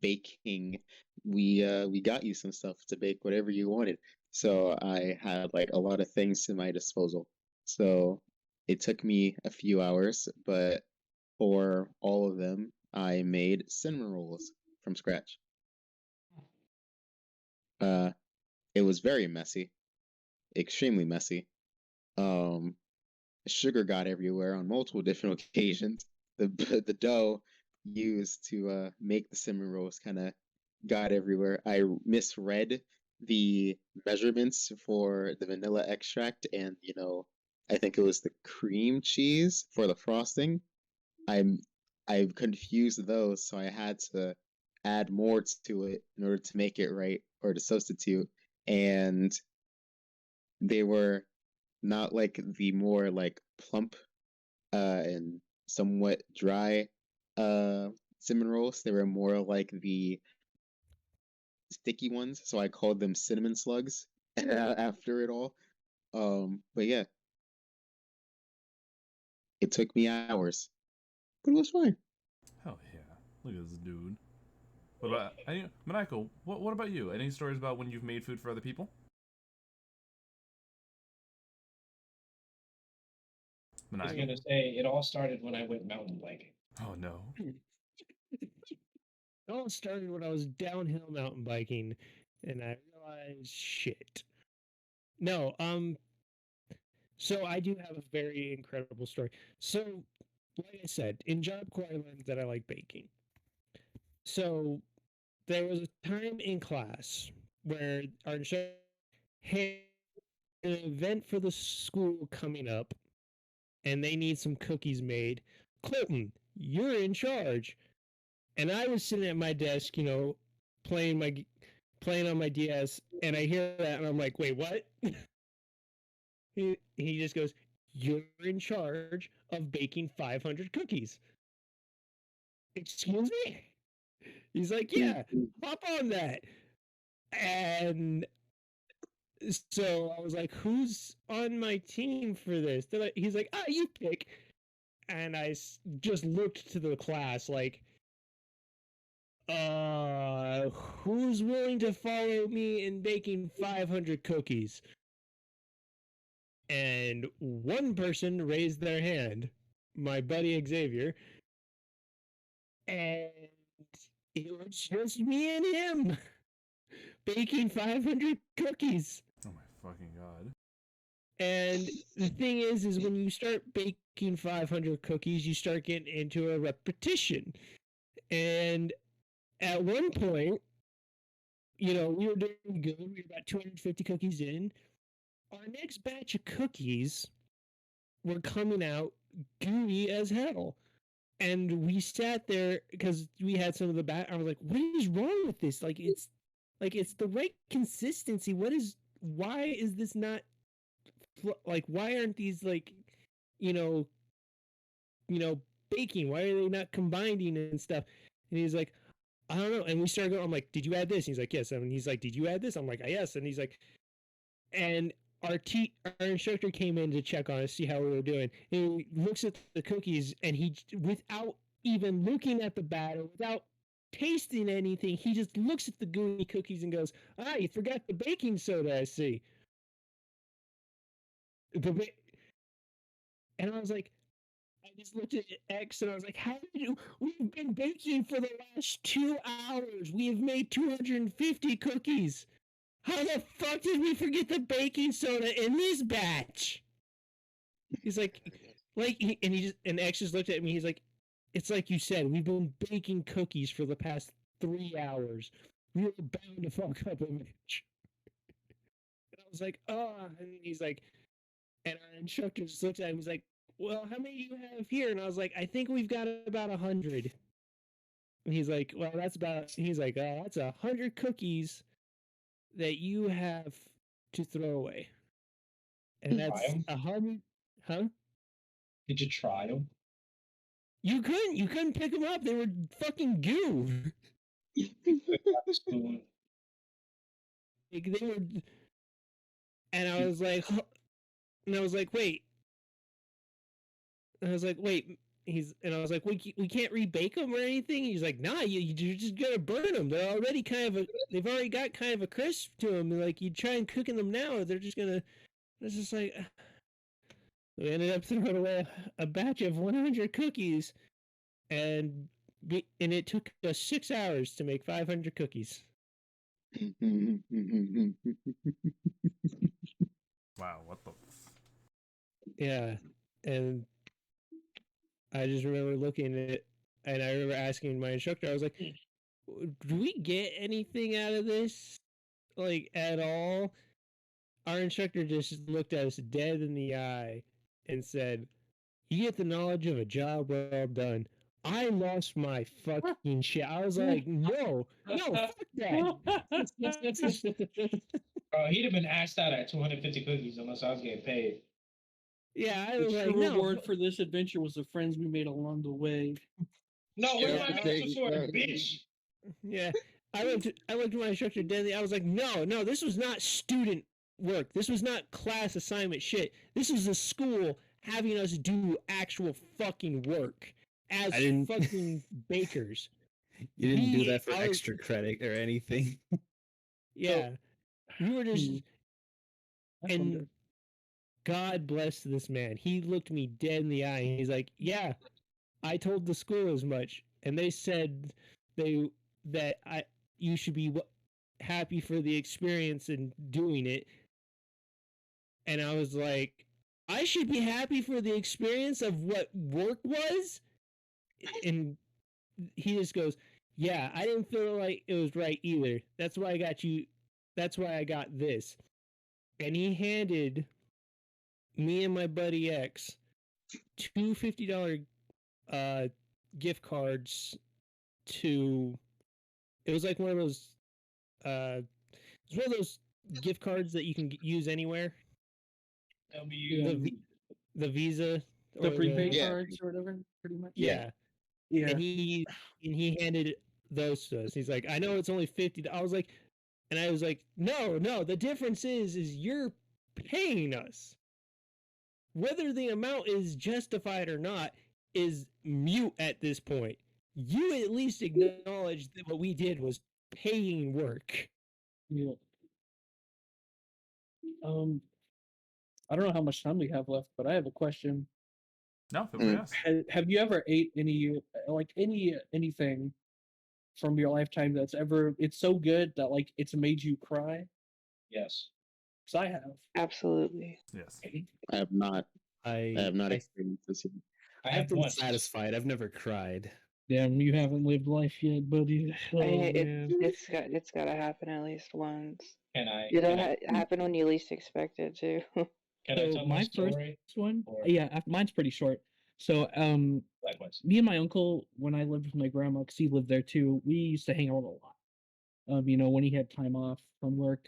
baking, we got you some stuff to bake whatever you wanted." So I had like a lot of things to my disposal. So it took me a few hours, but for all of them, I made cinnamon rolls from scratch. Uh, it was very messy, extremely messy. Um, Sugar got everywhere on multiple different occasions. The dough used to make the cinnamon rolls kind of got everywhere. I misread the measurements for the vanilla extract and I think it was the cream cheese for the frosting. I'm I confused those, so I had to add more to it in order to make it right or to substitute. And they were not like the more like plump and somewhat dry cinnamon rolls. They were more like the sticky ones, so I called them cinnamon slugs after it all. But yeah, it took me hours, but it was fine. Hell yeah! Look at this dude. What about Maniacal? What about you? Any stories about when you've made food for other people? I was Maniacal. gonna say it all started when I went mountain biking. Oh no. It all started when I was downhill mountain biking, and I realized shit. No, so I do have a very incredible story. So, like I said, in Job Corps I learned that I like baking. So there was a time in class where our instructor, hey, an event for the school coming up, and they need some cookies made. Colton, you're in charge. And I was sitting at my desk, playing on my DS, and I hear that, and I'm like, wait, what? he just goes, you're in charge of baking 500 cookies. Excuse me? He's like, yeah, hop on that. And so I was like, who's on my team for this? He's like, you pick. And I just looked to the class like, who's willing to follow me in baking 500 cookies? And one person raised their hand, my buddy Xavier, and it was just me and him baking 500 cookies. Oh my fucking god. And the thing is when you start baking 500 cookies, you start getting into a repetition. And at one point, we were doing good. We were about 250 cookies in. Our next batch of cookies were coming out gooey as hell. And we sat there because we had some of the I was like, what is wrong with this? It's the right consistency. Why is this not why aren't these baking? Why are they not combining and stuff? And he's like, I don't know. And we started going, I'm like, did you add this? And he's like, yes. And he's like, did you add this? I'm like, yes. And he's like, and our instructor came in to check on us, see how we were doing. And he looks at the cookies, and he, without even looking at the batter, without tasting anything, he just looks at the gooey cookies and goes, you forgot the baking soda, I see. And I was like, I just looked at X and I was like, we've been baking for the last 2 hours. We have made 250 cookies. How the fuck did we forget the baking soda in this batch? He's like, and X just looked at me. He's like, it's like you said, we've been baking cookies for the past 3 hours. We were bound to fuck up a batch. And I was like, and he's like, and our instructor just looked at him. He's like, well, how many do you have here? And I was like, I think we've got about 100. And he's like, well, that's 100 cookies that you have to throw away. And that's 100. Huh? Did you try them? You couldn't pick them up. They were fucking goo. They were, and I was like, wait. And I was like, wait. And I was like, we can't rebake them or anything. He's like, nah, you're just gonna burn them. They're already they've already got kind of a crisp to them. Like, you try and cooking them now, they're just gonna. It's just like, we ended up throwing away a batch of 100 cookies, and it took us 6 hours to make 500 cookies. Wow, what the? Yeah, and I just remember looking at it, and I remember asking my instructor, I was like, do we get anything out of this? Like, at all? Our instructor just looked at us dead in the eye and said, you get the knowledge of a job well done. I lost my fucking shit. I was like, no, fuck that. He'd have been asked out at 250 cookies unless I was getting paid. Yeah, I The was like, true no. reward for this adventure was the friends we made along the way. No, Yeah, where's my master sword, bitch? Yeah, I looked at my instructor deadly. I was like, no, this was not student work. This was not class assignment shit. This is the school having us do actual fucking work as fucking bakers. You didn't do that for extra credit or anything. Yeah, we were just. And God bless this man. He looked me dead in the eye. And he's like, yeah, I told the school as much, and they said you should be happy for the experience in doing it. And I was like, I should be happy for the experience of what work was? And he just goes, yeah, I didn't feel like it was right either. That's why I got this. and he handed me and my buddy X two $50 gift cards to. It was like one of those. It was one of those gift cards that you can use anywhere. The Visa The or prepaid Yeah. cards or whatever, pretty much. yeah. Yeah. And he handed those to us. He's like, I know it's only 50. I was like, no. The difference is you're paying us. Whether the amount is justified or not is mute at this point. You at least acknowledge that what we did was paying work. Yeah. I don't know how much time we have left, but I have a question. No, feel free to ask. Have you ever ate anything from your lifetime that's ever it's so good that like it's made you cry? Yes. Because I have. Absolutely. Yes. I have not. I have not I experienced this yet. I I've have been once. satisfied. I've never cried. Damn, you haven't lived life yet, buddy. Oh man. It's got to happen at least once. Can I? It'll Can I, happen when you least expect it to. can I So tell my my first story? one, Or- yeah, mine's pretty short. So Likewise. me and my uncle, when I lived with my grandma, because he lived there too, we used to hang out a lot. When he had time off from work,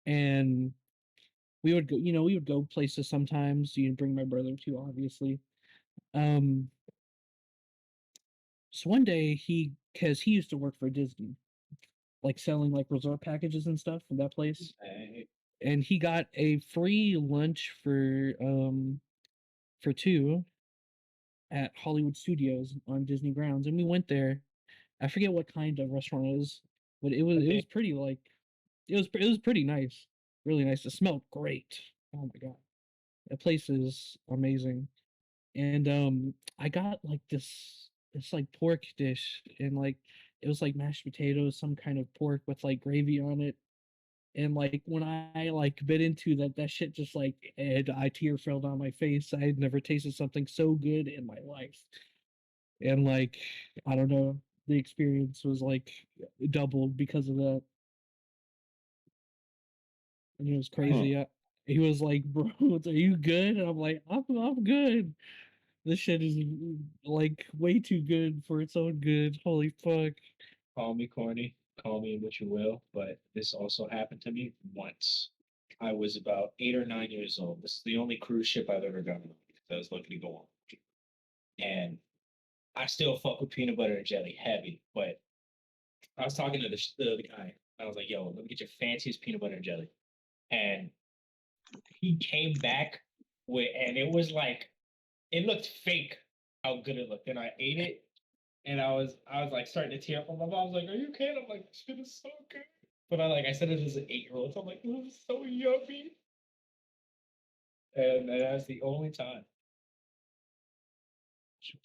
and we would go. We would go places sometimes. You'd bring my brother too, obviously. Um, so one day because he used to work for Disney, like selling like resort packages and stuff from that place, and he got a free lunch for two at Hollywood Studios on Disney grounds, and we went there. I forget what kind of restaurant it was, but it was pretty like it was pretty nice, really nice. It smelled great. Oh my god, that place is amazing. And I got like this like pork dish, and like it was like mashed potatoes, some kind of pork with like gravy on it. And like when I like bit into that shit just like and I tear fell down my face. I had never tasted something so good in my life. And like I don't know, the experience was like doubled because of that. And it was crazy. He was like, "Bro, are you good?" And I'm like, I'm good. This shit is like way too good for its own good. Holy fuck. Call me corny, call me what you will, but this also happened to me once. I was about 8 or 9 years old. This is the only cruise ship I've ever gone on because I was lucky to go on. And I still fuck with peanut butter and jelly heavy, but I was talking to the guy. I was like, yo, let me get your fanciest peanut butter and jelly. And he came back and it was like, it looked fake how good it looked. And I ate it and I was like starting to tear up. My mom was like, "Are you okay?" And I'm like, "This shit is so good." But I said it as an 8-year-old. So I'm like, "This is so yummy." And that's the only time. Shit.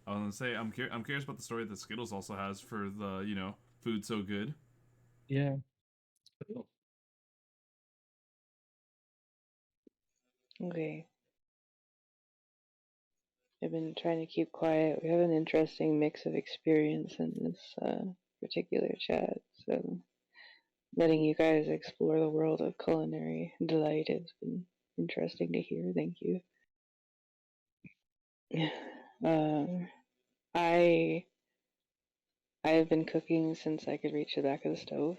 I was gonna say I'm curious about the story that Skittles also has for the food so good. Yeah. Okay. I've been trying to keep quiet. We have an interesting mix of experience in this particular chat, so letting you guys explore the world of culinary delight has been interesting to hear. Thank you. I have been cooking since I could reach the back of the stove.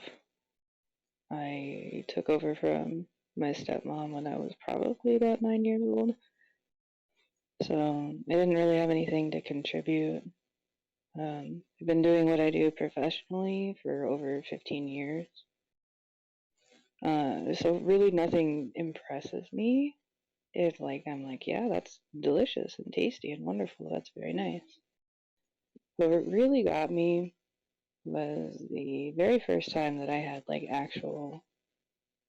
I took over from my stepmom when I was probably about 9 years old. So I didn't really have anything to contribute. I've been doing what I do professionally for over 15 years. So really nothing impresses me. If I'm like, yeah, that's delicious and tasty and wonderful. That's very nice. But what really got me was the very first time that I had like actual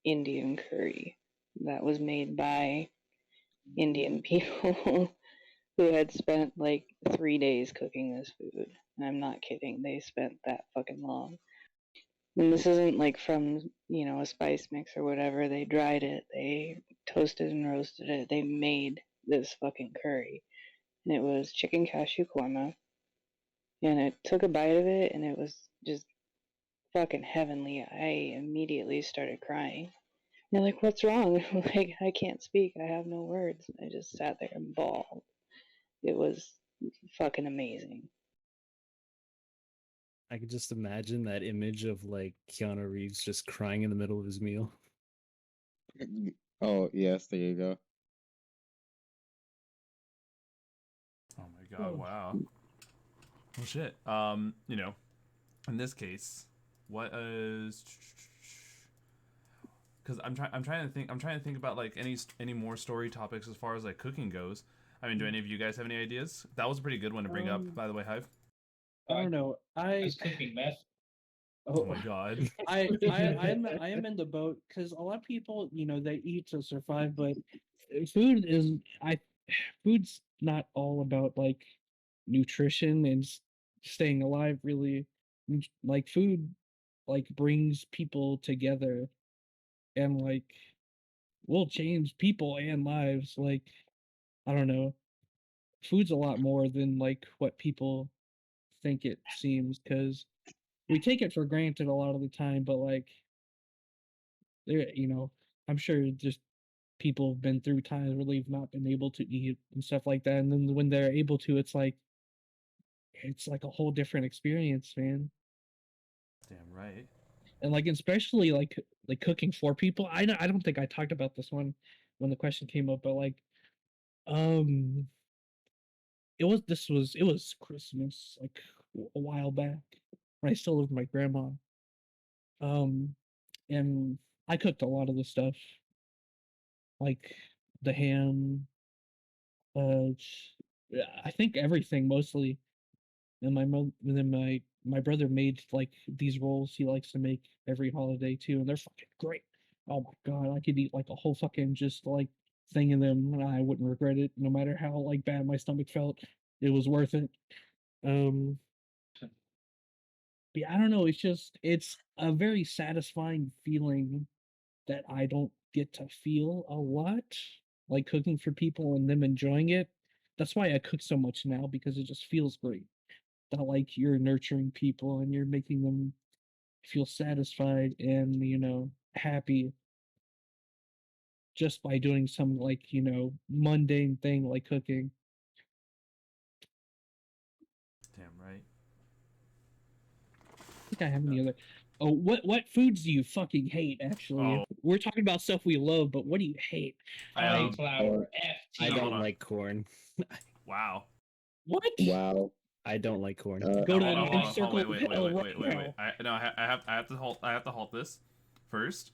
Indian curry that was made by Indian people who had spent like 3 days cooking this food. And I'm not kidding, they spent that fucking long. And this isn't like from, a spice mix or whatever. They dried it, they toasted and roasted it, they made this fucking curry. And it was chicken cashew korma. And I took a bite of it and it was just fucking heavenly. I immediately started crying. They're like, "What's wrong?" Like, I can't speak. I have no words. I just sat there and bawled. It was fucking amazing. I could just imagine that image of like Keanu Reeves just crying in the middle of his meal. Oh, yes, there you go. Oh my god! Wow. Well, shit. You know, in this case, what is? Because I'm trying to think about like any more story topics as far as like cooking goes. I mean, do any of you guys have any ideas? That was a pretty good one to bring up, by the way, Hive. I don't know. I was cooking meth. Oh my god. I am in the boat because a lot of people, they eat to survive, but food is I food's not all about like nutrition and staying alive really. Like food like brings people together and like will change people and lives. Like I don't know. Food's a lot more than like what people think it seems because we take it for granted a lot of the time, but like there, I'm sure just people have been through times where they've not been able to eat and stuff like that, and then when they're able to, it's like a whole different experience, man. Damn right. And like especially like cooking for people. I don't think I talked about this one when the question came up, but like um it was Christmas like a while back when I still lived with my grandma. Um and I cooked a lot of the stuff like the ham, yeah, I think everything mostly. And my brother made like these rolls he likes to make every holiday too, and they're fucking great. Oh my god, I could eat like a whole fucking just like thing of them, and I wouldn't regret it, no matter how like bad my stomach felt. It was worth it. Um, but yeah, I don't know. It's a very satisfying feeling that I don't get to feel a lot, like cooking for people and them enjoying it. That's why I cook so much now because it just feels great. That like you're nurturing people and you're making them feel satisfied and happy just by doing some like mundane thing like cooking. Damn right. I think I have any other. Oh, what foods do you fucking hate? Actually, Oh. we're talking about stuff we love, but what do you hate? Cauliflower, I FT. hold don't on. like corn. Wow. What? Wow. I don't like corn. Go to Hold the on, ninth circle wait, of hell right now. I have to halt this first.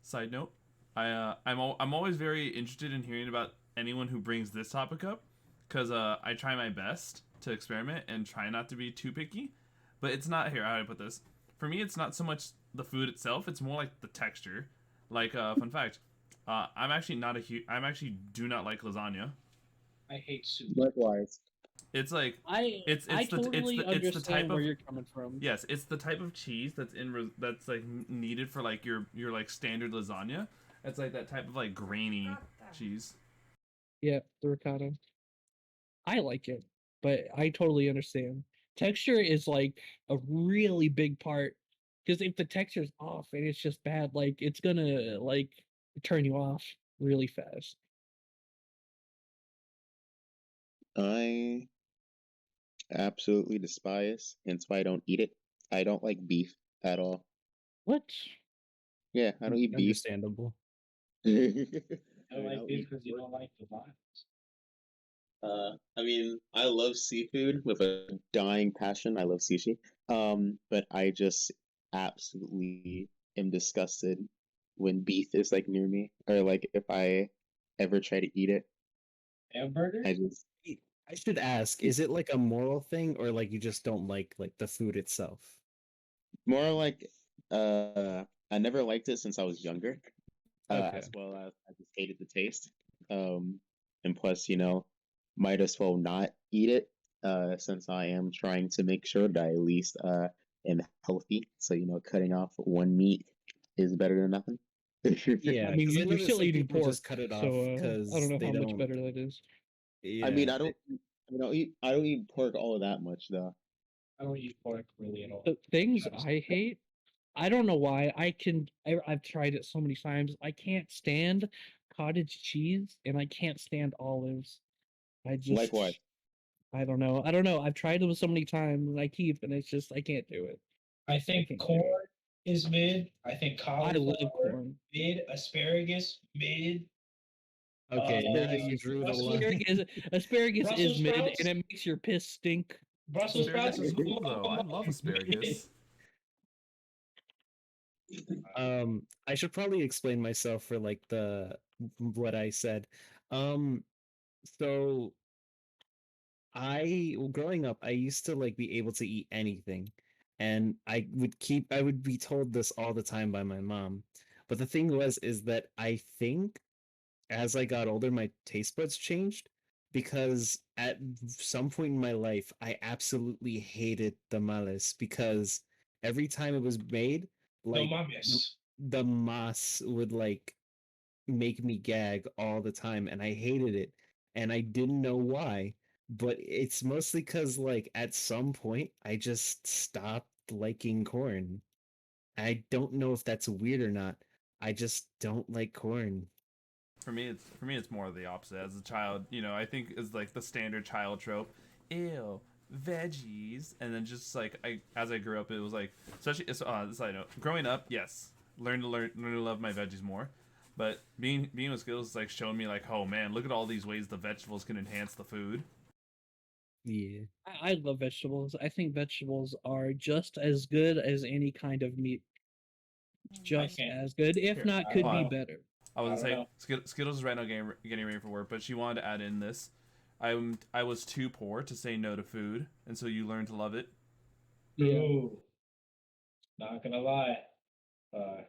Side note, I'm always very interested in hearing about anyone who brings this topic up, because I try my best to experiment and try not to be too picky, but it's not here. How do I put this? For me, it's not so much the food itself; it's more like the texture. Like, fun fact, I'm actually not a huge. I'm actually do not like lasagna. I hate soup. Likewise. It's like I totally it's the type understand where of, you're coming from. yes, it's the type of cheese that's like needed for like your like standard lasagna. It's like that type of like grainy cheese. Yeah, the ricotta. I like it, but I totally understand. Texture is like a really big part because if the texture's off and it's just bad, like it's gonna like turn you off really fast. I absolutely despise, hence why I don't eat it. I don't like beef at all. What? Yeah, I don't eat beef. Understandable. I don't like beef because you don't like the violence. I mean, I love seafood with a dying passion. I love sushi. But I just absolutely am disgusted when beef is like near me, or like if I ever try to eat it. Hamburgers? I just I should ask, is it like a moral thing or like you just don't like the food itself? more like I never liked it since I was younger. Okay. As well as I just hated the taste. Um, and plus, might as well not eat it, since I am trying to make sure that I at least am healthy. So, cutting off one meat is better than nothing. Yeah, I mean, 'cause I you're noticed still some eating people pork, just cut it so off I don't because know they how much don't. better that is. I mean, Yeah, I don't eat pork all that much though. I don't eat pork really at all. The things Honestly. I hate, I don't know why. I've tried it so many times. I can't stand cottage cheese and I can't stand olives. I just Likewise. I don't know. I don't know. I've tried them so many times and and it's just I can't do it. I think can't do corn is mid. I think I love cauliflower corn. mid. Asparagus mid. Okay, now you Asparagus, drew the Brussels, line. asparagus is Brussels mid sprouts? and it makes your piss stink. Brussels sprouts. Asparagus is cool though. I love asparagus. I should probably explain myself for like the what I said. Um, so growing up, I used to like be able to eat anything, and I would be told this all the time by my mom. But the thing was, is that I think as I got older, my taste buds changed because at some point in my life, I absolutely hated tamales because every time it was made, No like mames. the mass would like make me gag all the time, and I hated it, and I didn't know why. But it's mostly because like at some point I just stopped liking corn. I don't know if that's weird or not. I just don't like corn. For me it's more of the opposite. As a child, I think is like the standard child trope. Ew, veggies, and then just like as I grew up, it was like especially this side note. Growing up, yes, learn to love my veggies more, but being with skills is like showing me like, oh man, look at all these ways the vegetables can enhance the food. Yeah. I love vegetables. I think vegetables are just as good as any kind of meat. Just can't. as good, if Here, not, I could don't be know. better. I was I gonna don't say Skittles is right now getting ready for work, but she wanted to add in this. I was too poor to say no to food, and so you learn to love it. Yeah. Ooh, not gonna lie. Uh,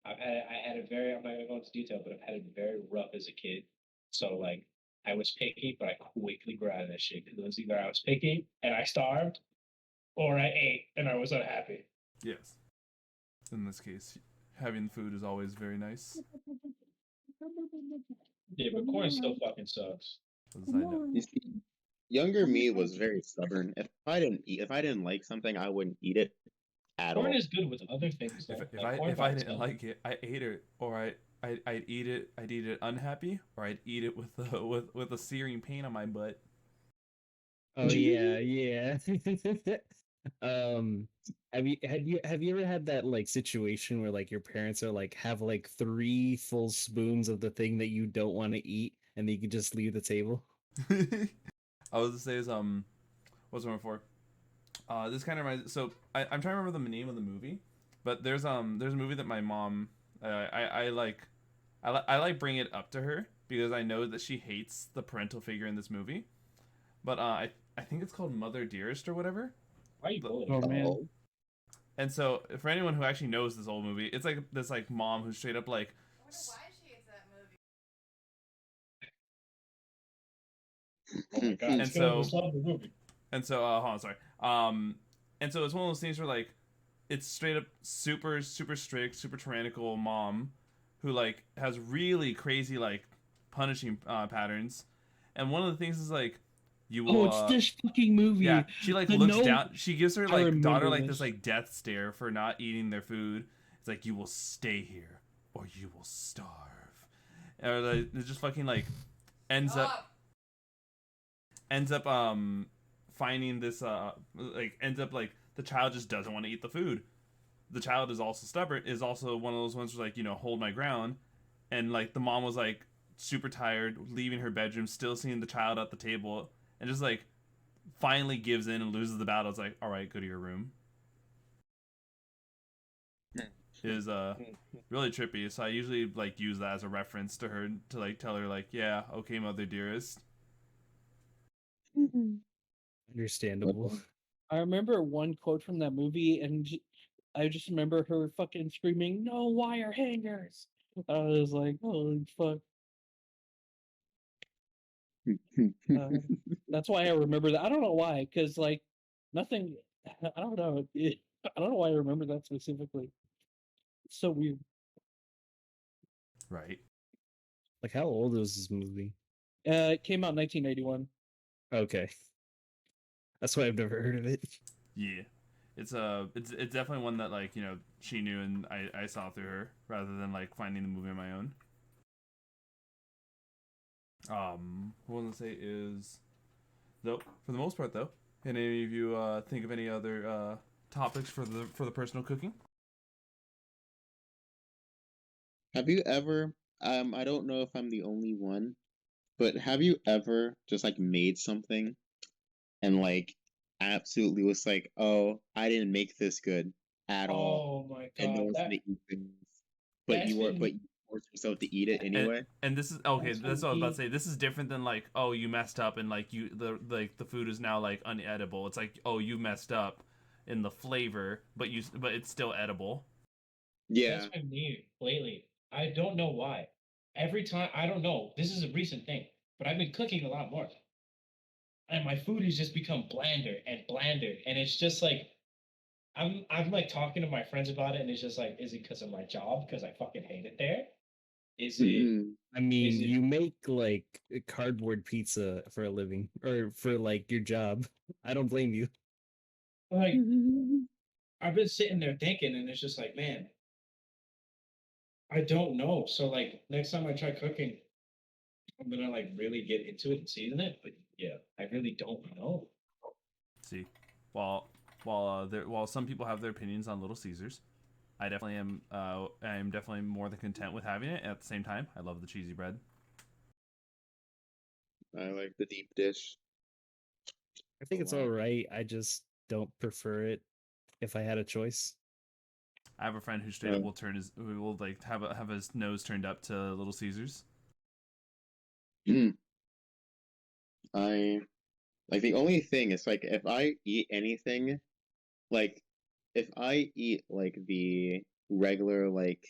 I had a very I'm not gonna go into detail, but I've had it very rough as a kid. So like I was picky, but I quickly grew out of that shit because it was either I was picky and I starved, or I ate and I was unhappy. Yes. In this case, having food is always very nice. Yeah, but corn still fucking sucks. As a side note. You see, younger me was very stubborn. If I didn't like something, I wouldn't eat it at Corn all. is good with other things If though. if Like I corn if by I didn't itself. like it, I ate it, or I'd eat it. I'd eat it unhappy, or I'd eat it with with a searing pain on my butt. Oh yeah, yeah. um, have you ever had that like situation where like your parents are like have like three full spoons of the thing that you don't want to eat, and you can just leave the table? I was to say is what's one for? This kind of reminds. So I'm trying to remember the name of the movie, but there's a movie that my mom I like I like bring it up to her because I know that she hates the parental figure in this movie. But I think it's called Mother Dearest or whatever. Why are you bullying? Oh man. Oh, And so for anyone who actually knows this old movie, it's like this like mom who's straight up like. Oh my god, And it's gonna so love the movie. hold on, sorry. And so it's one of those things where like it's straight up super strict, super tyrannical mom who like has really crazy like punishing patterns. And one of the things is like you will Oh, it's this fucking movie. yeah, she like The looks note- down. She gives her I like remember daughter like this this. like death stare for not eating their food. It's like you will stay here or you will starve. Or like, it just fucking like ends up finding this like ends up like the child just doesn't want to eat the food. The child is also stubborn. Is also one of those ones where like hold my ground, and like the mom was like super tired, leaving her bedroom, still seeing the child at the table, and just like finally gives in and loses the battle. It's like, all right, go to your room. Is really trippy. So I usually like use that as a reference to her to like tell her like, yeah, okay, mother dearest. Understandable. I remember one quote from that movie, and I just remember her fucking screaming, "No wire hangers!" I was like, "Holy fuck!" That's why I remember that. I don't know why, because like nothing. I don't know. I don't know why I remember that specifically. It's so weird. Right. Like, how old was this movie? It came out in 1981. Okay. That's why I've never heard of it. Yeah, it's definitely one that like she knew and I saw through her rather than like finding the movie on my own. What I want to say is though for the most part though, can any of you think of any other topics for the personal cooking? Have you ever? I don't know if I'm the only one, but have you ever just like made something and like absolutely was like, oh, I didn't make this good at all, Oh my and no god, one's gonna that eat this, that's but been you forced yourself to eat it and anyway? and this is okay. that's That's been what I was about to me. say. This is different than like, oh, you messed up and like the food is now like unedible. It's like, oh, you messed up in the flavor, but it's still edible. That's Yeah. been me lately. I don't know why. Every time, I don't know. This is a recent thing, but I've been cooking a lot more, and my food has just become blander and blander, and it's just like I'm like talking to my friends about it, and it's just like, is it because of my job? Because I fucking hate it there? Is it Mm-mm. I is mean, it you make like a cardboard pizza for a living or for like your job. I don't blame you. like I've been sitting there thinking, and it's just like, man, I don't know. So like next time I try cooking, I'm gonna like really get into it and season it. But yeah, I really don't know. See, while while some people have their opinions on Little Caesars, I definitely am. I am definitely more than content with having it. At the same time, I love the cheesy bread. I like the deep dish I a think it's all lot. right. I just don't prefer it if I had a choice. I have a friend who straight up Uh, will who will like have his nose turned up to Little Caesars. I like the only thing is like if I eat anything, like if I eat like the regular like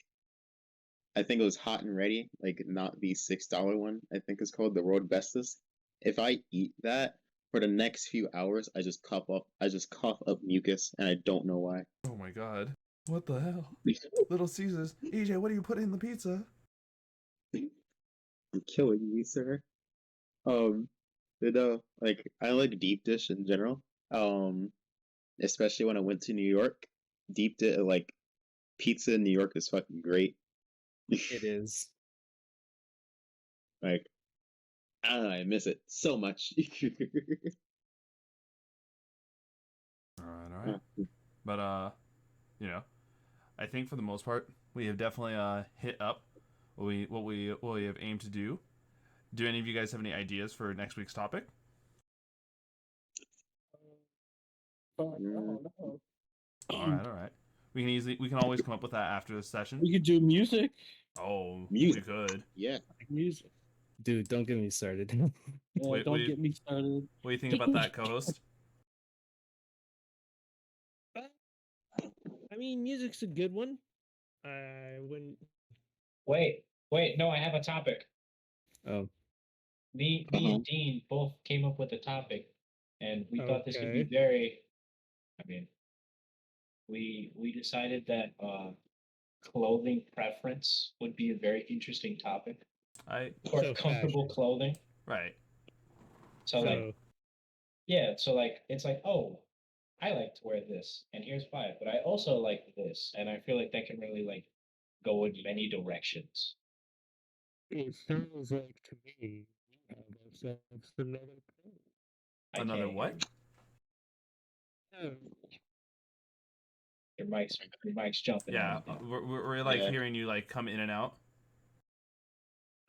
I think it was hot and ready, like not the $6 one, I think it's called the Road Bestas. If I eat that for the next few hours, I just cough up mucus and I don't know why. Oh my god! What the hell? Little Caesars. EJ, what do you put in the pizza? I'm killing you, sir. Um, like I like deep dish in general. Especially when I went to New York. Deep dish, like pizza in New York is fucking great. It is. Like, I miss it so much. All right. But you know, I think for the most part, we have definitely hit up what we have aimed to do. Do any of you guys have any ideas for next week's topic? Oh, Mm, no. All right. We can always come up with that after the session. We could do music. Oh, we music, could. yeah. Like music. Dude, don't get me started. Wait, Don't get me started. what do you think about that, co-host? I mean, music's a good one. I wouldn't. Wait, no, I have a topic. Oh, Me Uh-huh. and Dean both came up with a topic, and we thought this would be Okay. very. I mean, we decided that clothing preference would be a very interesting topic, I or So comfortable fashion. clothing. right. So like, So yeah, so like it's like, oh, I like to wear this, and here's why. But I also like this, and I feel like that can really like go in many directions. it sounds like to me we have ourselves another pro. I Another can't hear what? you. Oh, Your mic's jumping on Yeah, me, dude. we're like Yeah. hearing you like come in and out.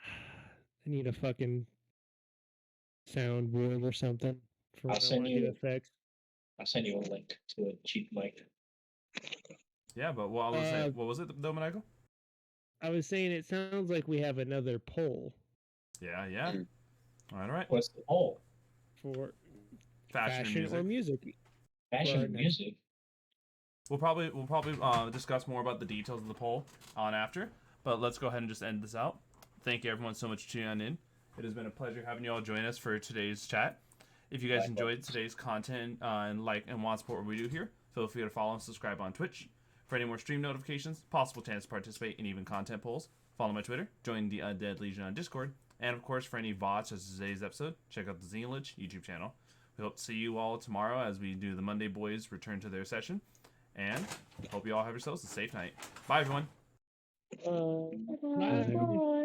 I need a fucking soundboard or something for I'll when I send want to do you. effects. I'll send you a link to a cheap mic. Yeah, but what I was say, Uh, what was it, though, Maniacal? I was saying it sounds like we have another poll Yeah. Mm. All right. What's the poll? for Fashion and fashion or music. music for Fashion our and next. music. We'll probably discuss more about the details of the poll on after. But let's go ahead and just end this out. Thank you everyone so much for tuning in. It has been a pleasure having you all join us for today's chat. If you guys enjoyed today's content and like and want to support what we do here, feel free to follow and subscribe on Twitch. For any more stream notifications, possible chance to participate in even content polls, follow my Twitter, join the Undead Legion on Discord, and of course for any VODs such as today's episode, check out the Lich YouTube channel. We hope to see you all tomorrow as we do the Monday Boys return to their session. And hope you all have yourselves a safe night. Bye, everyone. Bye.